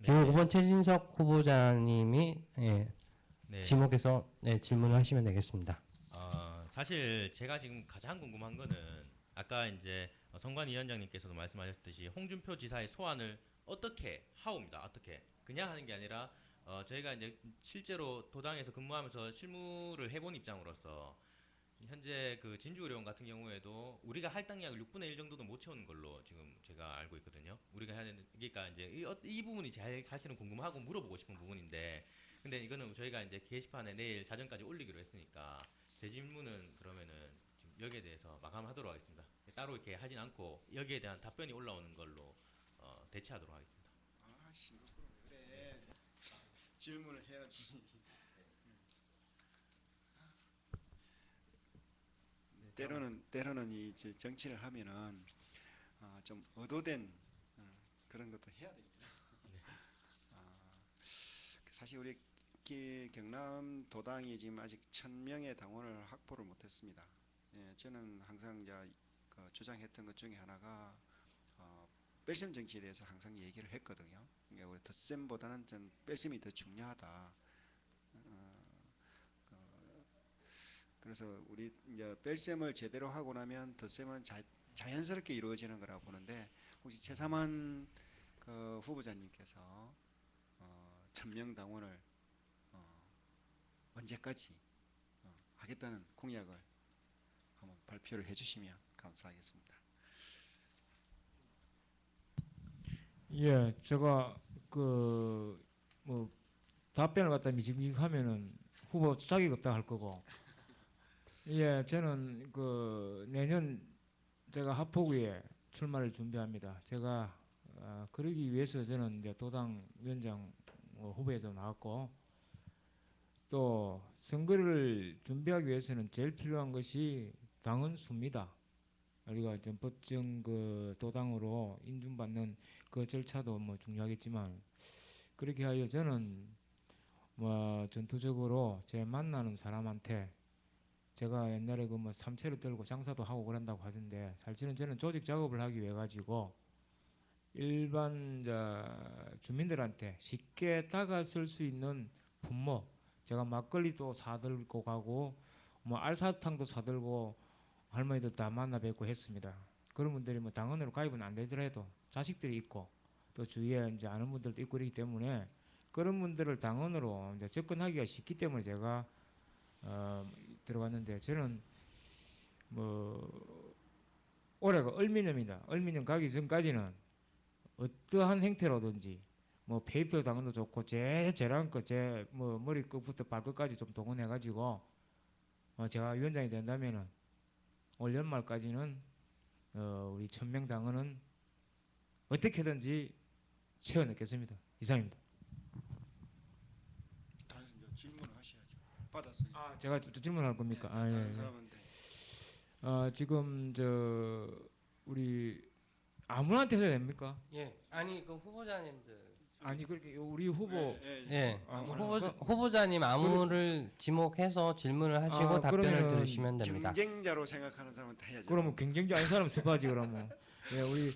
기호 5번 최진석 후보자님이 네. 지목해서 질문을 하시면 되겠습니다. 사실 제가 지금 가장 궁금한 거는 아까 이제 성관 위원장님께서도 말씀하셨듯이 홍준표 지사의 소환을 어떻게 하오입니다. 어떻게 그냥 하는 게 아니라 저희가 이제 실제로 도당에서 근무하면서 실무를 해본 입장으로서 현재 그 진주의료원 같은 경우에도 우리가 할당량을 6분의 1 정도도 못 채우는 걸로 지금 제가 알고 있거든요. 우리가 해야 되는 그러니까 이제 이 부분이 제일 사실은 궁금하고 물어보고 싶은 부분인데 근데 이거는 저희가 이제 게시판에 내일 자정까지 올리기로 했으니까 제 질문은 그러면은 지금 여기에 대해서 마감하도록 하겠습니다. 따로 이렇게 하진 않고 여기에 대한 답변이 올라오는 걸로 대체하도록 하겠습니다. 아, 싱겁구나. 그래. 질문을 해야지. 때로는 이 정치를 하면은 좀 의도된 그런 것도 해야 됩니다. 사실 우리 경남 도당이 지금 아직 1,000명의 당원을 확보를 못했습니다. 저는 항상 이제 주장했던 것 중에 하나가 뺄셈 정치에 대해서 항상 얘기를 했거든요. 그러니까 우리 덧셈보다는 전 뺄셈이 더 중요하다. 그래서 우리 이제 뺄셈을 제대로 하고 나면 덧셈은 자연스럽게 이루어지는 거라고 보는데 혹시 최삼원 후보자님께서 1,000명 당원을 언제까지 하겠다는 공약을 한번 발표를 해주시면 감사하겠습니다. 예, 제가 그 뭐 답변을 갖다 미직하면은 후보 자격 없다 할 거고. 예, 저는 그 내년 제가 하포구에 출마를 준비합니다. 제가 그러기 위해서 저는 이제 도당 위원장 후보에도 나왔고 또 선거를 준비하기 위해서는 제일 필요한 것이 당원 수입니다. 우리가 법정 그 도당으로 인준받는 그 절차도 뭐 중요하겠지만 그렇게 하여 저는 뭐 전투적으로 제 만나는 사람한테 제가 옛날에 그 뭐 삼채를 들고 장사도 하고 그런다고 하던데 사실은 저는 조직 작업을 하기 위해 가지고 일반 주민들한테 쉽게 다가설 수 있는 품목 제가 막걸리도 사들고 가고 뭐 알사탕도 사들고 할머니들 다 만나 뵙고 했습니다. 그런 분들이 뭐 당원으로 가입은 안 되더라도 자식들이 있고 또 주위에 이제 아는 분들도 있고 그렇기 때문에 그런 분들을 당원으로 이제 접근하기가 쉽기 때문에 제가 들어갔는데 저는 뭐 올해가 을미년입니다. 을미년 가기 전까지는 어떠한 행태로든지 뭐 페이퍼 당원도 좋고 제랑 거제뭐 머리끝부터 발끝까지 좀 동원해가지고 제가 위원장이 된다면은 올 연말까지는 우리 1,000명 당원은 어떻게든지 채워넣겠습니다. 이상입니다. 다른 질문을 하셔야죠. 받았어요. 제가 질문할 겁니까? 다른 예. 사람한테. 지금 우리 아무한테 해야 됩니까? 예, 아니 그 후보자님들 아니 그렇게 우리 후보 예, 아무나. 후보자님 아무를 지목해서 질문을 하시고 답변을 그러면은 들으시면 됩니다. 경쟁자로 생각하는 사람한테 해야죠. 그러면 경쟁자 아닌 사람 섭하지 그러면. 예, 우리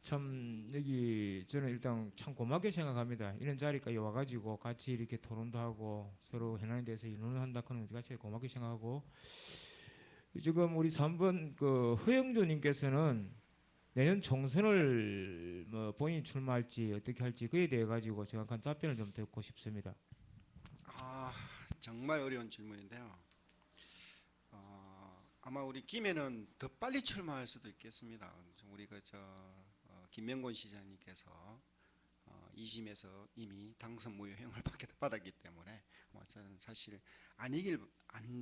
참 여기 저는 일단 참 고맙게 생각합니다. 이런 자리까지 와가지고 같이 이렇게 토론도 하고 서로 현안에 대해서 의논을 한다 그런 것 같이 고맙게 생각하고 지금 우리 3번 그 허영조님께서는 내년 총선을 뭐 본인이 출마할지 어떻게 할지 그에 대해 가지고 정확한 답변을 좀 듣고 싶습니다. 정말 어려운 질문인데요. 아마 우리 김에는 더 빨리 출마할 수도 있겠습니다. 우리 김명곤 시장님께서 2심에서 이미 당선 무효형을 받았기 때문에 뭐 저는 사실 안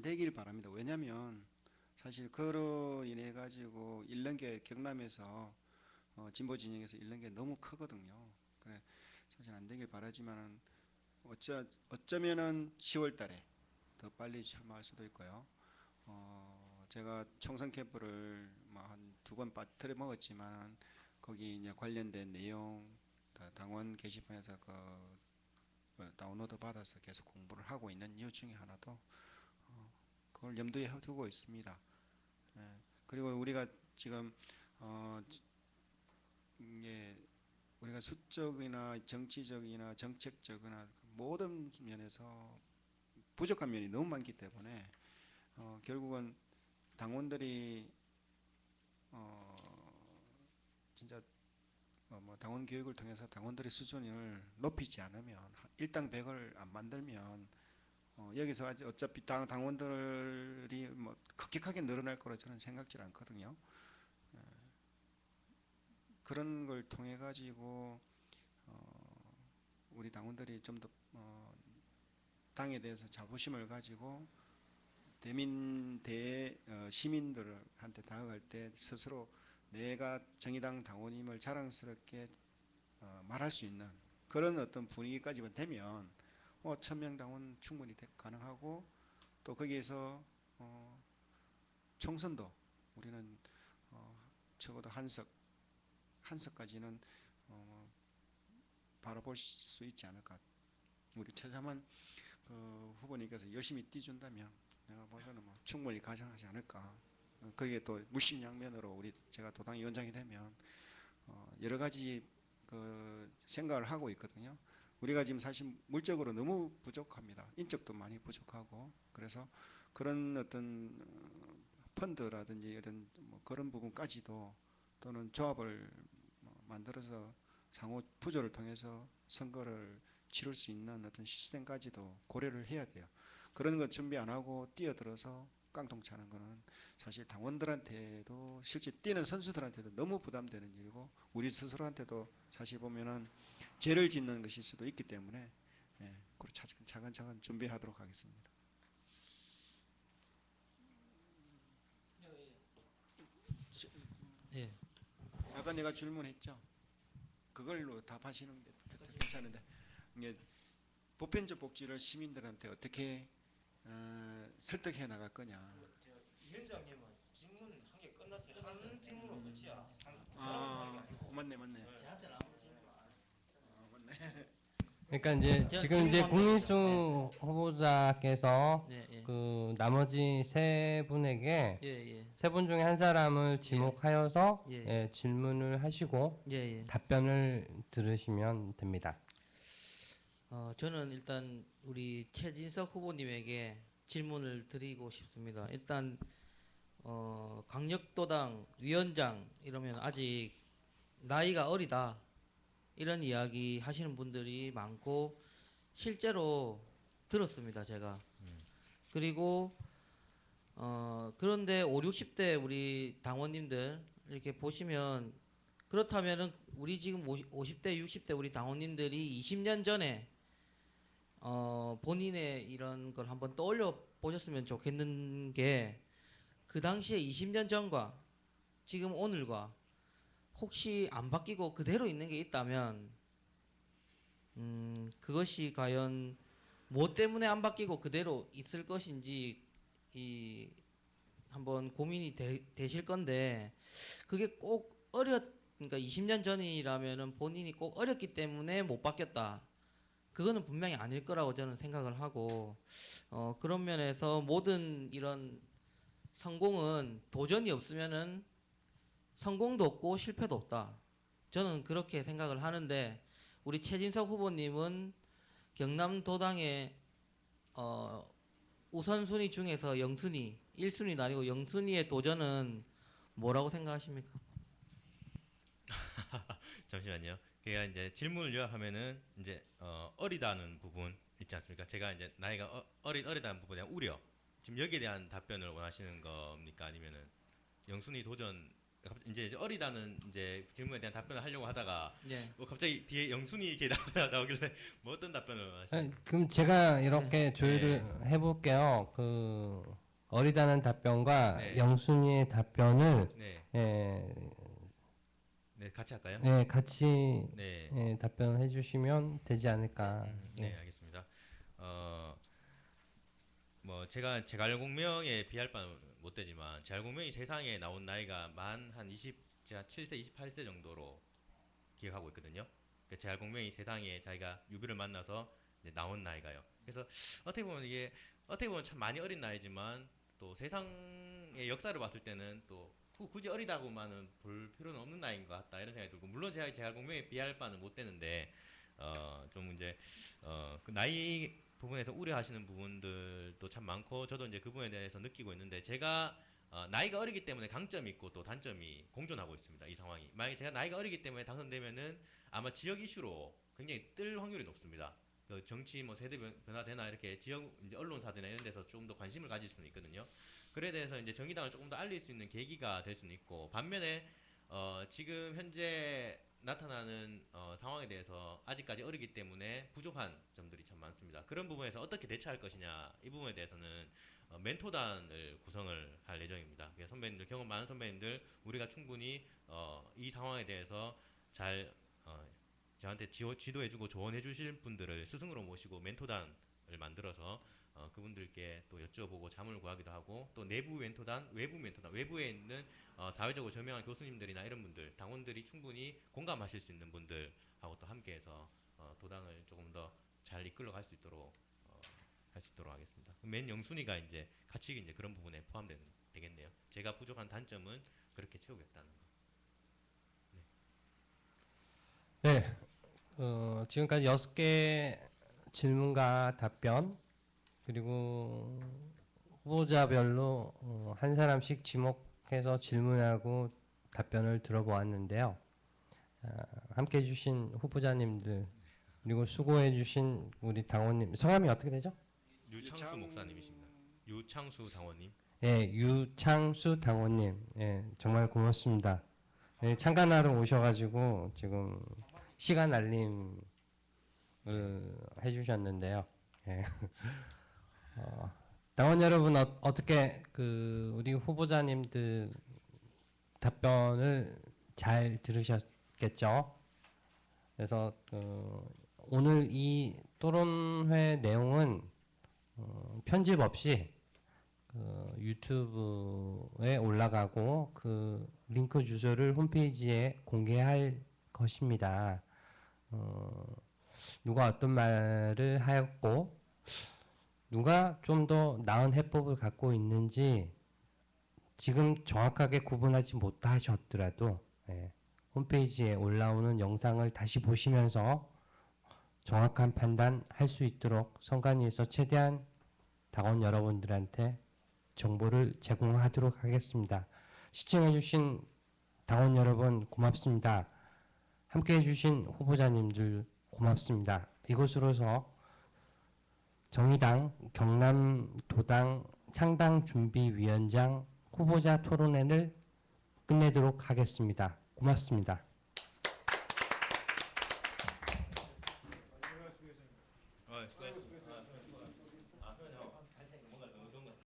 되길 바랍니다. 왜냐하면 사실 그로 인해 가지고 잃는 게 경남에서 진보 진영에서 잃는 게 너무 크거든요. 그래 사실 안 되길 바라지만은 어쩌면은 10월달에 더 빨리 출마할 수도 있고요. 제가 총선 캠프를 뭐 한 2번 빠뜨려 먹었지만 거기 이제 관련된 내용 당원 게시판에서 다운로드 받아서 계속 공부를 하고 있는 이유 중에 하나도 그걸 염두에 두고 있습니다. 예. 그리고 우리가 지금 이게 우리가 수적이나 정치적이나 정책적이나 모든 면에서 부족한 면이 너무 많기 때문에 결국은 당원들이 진짜 뭐 당원 교육을 통해서 당원들의 수준을 높이지 않으면 일당 100을 안 만들면 여기서 어차피 당원들이 뭐 급격하게 늘어날 거라 저는 생각지 않거든요. 그런 걸 통해 가지고 우리 당원들이 좀 더 당에 대해서 자부심을 가지고 시민들한테 다가갈 때 스스로 내가 정의당 당원임을 자랑스럽게 말할 수 있는 그런 어떤 분위기까지만 되면 1000명 당원 충분히 가능하고 또 거기에서 총선도 우리는 적어도 한석까지는 바라볼 수 있지 않을까. 우리 최자만 후보님께서 열심히 뛰준다면 내가 보기에는 뭐 충분히 가능하지 않을까. 거기에 또 무심양면으로 제가 도당위원장이 되면 여러 가지 생각을 하고 있거든요. 우리가 지금 사실 물적으로 너무 부족합니다. 인적도 많이 부족하고 그래서 그런 어떤 펀드라든지 이런 뭐 그런 부분까지도 또는 조합을 만들어서 상호 부조를 통해서 선거를 치를 수 있는 어떤 시스템까지도 고려를 해야 돼요. 그런 거 준비 안 하고 뛰어들어서 깡통 차는 거는 사실 당원들한테도 실제 뛰는 선수들한테도 너무 부담되는 일이고 우리 스스로한테도 사실 보면은 죄를 짓는 것일 수도 있기 때문에 그리고 차근차근 준비하도록 하겠습니다. 예. 아까 내가 질문했죠. 그걸로 답하시는 게 괜찮은데 이게 보편적 복지를 시민들한테 어떻게 설득해 나갈 거냐. 위원장님은 질문 한 개 끝났어요. 한 질문으로 끝이야. 맞네. 저한테는 맞네. 그러니까 이제 제가 지금 이제 질문하면 국민수 후보자께서 예. 그 나머지 세 분에게 예. 세 분 중에 한 사람을 지목하여서 예. 질문을 하시고 예. 답변을 들으시면 됩니다. 저는 일단 우리 최진석 후보님에게 질문을 드리고 싶습니다. 일단 강력도당 위원장 이러면 아직 나이가 어리다 이런 이야기 하시는 분들이 많고 실제로 들었습니다, 제가. 그리고 그런데 5, 60대 우리 당원님들 이렇게 보시면 그렇다면은 우리 지금 50대, 60대 우리 당원님들이 20년 전에 본인의 이런 걸 한번 떠올려 보셨으면 좋겠는 게 그 당시에 20년 전과 지금 오늘과 혹시 안 바뀌고 그대로 있는 게 있다면 그것이 과연 뭐 때문에 안 바뀌고 그대로 있을 것인지 한번 고민이 되실 건데 그게 꼭 그러니까 20년 전이라면은 본인이 꼭 어렸기 때문에 못 바뀌었다. 그거는 분명히 아닐 거라고 저는 생각을 하고 그런 면에서 모든 이런 성공은 도전이 없으면은 성공도 없고 실패도 없다. 저는 그렇게 생각을 하는데 우리 최진석 후보님은 경남도당의 우선순위 중에서 영순위, 1순위도 아니고 영순위의 도전은 뭐라고 생각하십니까? 잠시만요. 그가 이제 질문을 요약하면은 이제 어리다는 부분 있지 않습니까? 제가 이제 나이가 어리다는 부분에 대한 우려. 지금 여기에 대한 답변을 원하시는 겁니까? 아니면은 영순위 도전을 이제 어리다는 이제 질문에 대한 답변을 하려고 하다가 예. 뭐 갑자기 뒤에 영순이 이렇게 나오길래 뭐 어떤 답변을 하시나요? 그럼 제가 이렇게 조율을 해볼게요. 그 어리다는 답변과 네. 영순이의 답변을 네, 예, 네 같이 할까요? 예, 같이 네, 예, 답변을 해주시면 되지 않을까. 네, 알겠습니다. 뭐 제가 제갈공명에 비할 바는 못 되지만 제갈공명이 세상에 나온 나이가 만 한 20, 제가 7세, 28세 정도로 기억하고 있거든요. 그러니까 제갈공명이 세상에 자기가 유비를 만나서 이제 나온 나이가요. 그래서 어떻게 보면 이게 어떻게 보면 참 많이 어린 나이지만 또 세상의 역사를 봤을 때는 또 굳이 어리다고만은 볼 필요는 없는 나이인 것 같다 이런 생각이 들고 물론 제가 제갈공명에 비할 바는 못 되는데 좀 이제 그 나이 부분에서 우려하시는 부분들도 참 많고 저도 이제 그 부분에 대해서 느끼고 있는데 제가 나이가 어리기 때문에 강점이 있고 또 단점이 공존하고 있습니다. 이 상황이 만약에 제가 나이가 어리기 때문에 당선되면은 아마 지역 이슈로 굉장히 뜰 확률이 높습니다. 그 정치 뭐 세대 변화되나 이렇게 지역 이제 언론사들이나 이런 데서 좀 더 관심을 가질 수는 있거든요. 그래 대해서 이제 정의당을 조금 더 알릴 수 있는 계기가 될 수는 있고 반면에 지금 현재 나타나는 상황에 대해서 아직까지 어리기 때문에 부족한 점들이 참 많습니다. 그런 부분에서 어떻게 대처할 것이냐 이 부분에 대해서는 멘토단을 구성을 할 예정입니다. 선배님들 경험 많은 선배님들 우리가 충분히 이 상황에 대해서 잘 저한테 지도해주고 조언해주실 분들을 스승으로 모시고 멘토단을 만들어서 그분들께 또 여쭤보고 자문을 구하기도 하고 또 내부 멘토단, 외부 멘토단, 외부에 있는 사회적으로 저명한 교수님들이나 이런 분들, 당원들이 충분히 공감하실 수 있는 분들하고 또 함께해서 도당을 조금 더 잘 이끌어갈 수 있도록 할 수 있도록 하겠습니다. 맨 영순이가 이제 같이 이제 그런 부분에 되겠네요. 제가 부족한 단점은 그렇게 채우겠다는 거. 네, 지금까지 6개 질문과 답변 그리고 후보자별로 한 사람씩 지목해서 질문하고 답변을 들어보았는데요. 함께 해주신 후보자님들 그리고 수고해주신 우리 당원님 성함이 어떻게 되죠? 유창수 목사님이십니다. 유창수 당원님. 예, 유창수 당원님, 예, 정말 고맙습니다. 예, 참관하러 오셔가지고 지금 시간 알림을 해주셨는데요. 예. 당원 여러분 어떻게 그 우리 후보자님들 답변을 잘 들으셨겠죠? 그래서 오늘 이 토론회 내용은 편집 없이 유튜브에 올라가고 그 링크 주소를 홈페이지에 공개할 것입니다. 누가 어떤 말을 하였고 누가 좀 더 나은 해법을 갖고 있는지 지금 정확하게 구분하지 못하셨더라도 홈페이지에 올라오는 영상을 다시 보시면서 정확한 판단 할 수 있도록 선관위에서 최대한 당원 여러분들한테 정보를 제공하도록 하겠습니다. 시청해주신 당원 여러분 고맙습니다. 함께해주신 후보자님들 고맙습니다. 이것으로서 정의당 경남도당 창당준비위원장 후보자 토론회를 끝내도록 하겠습니다. 고맙습니다.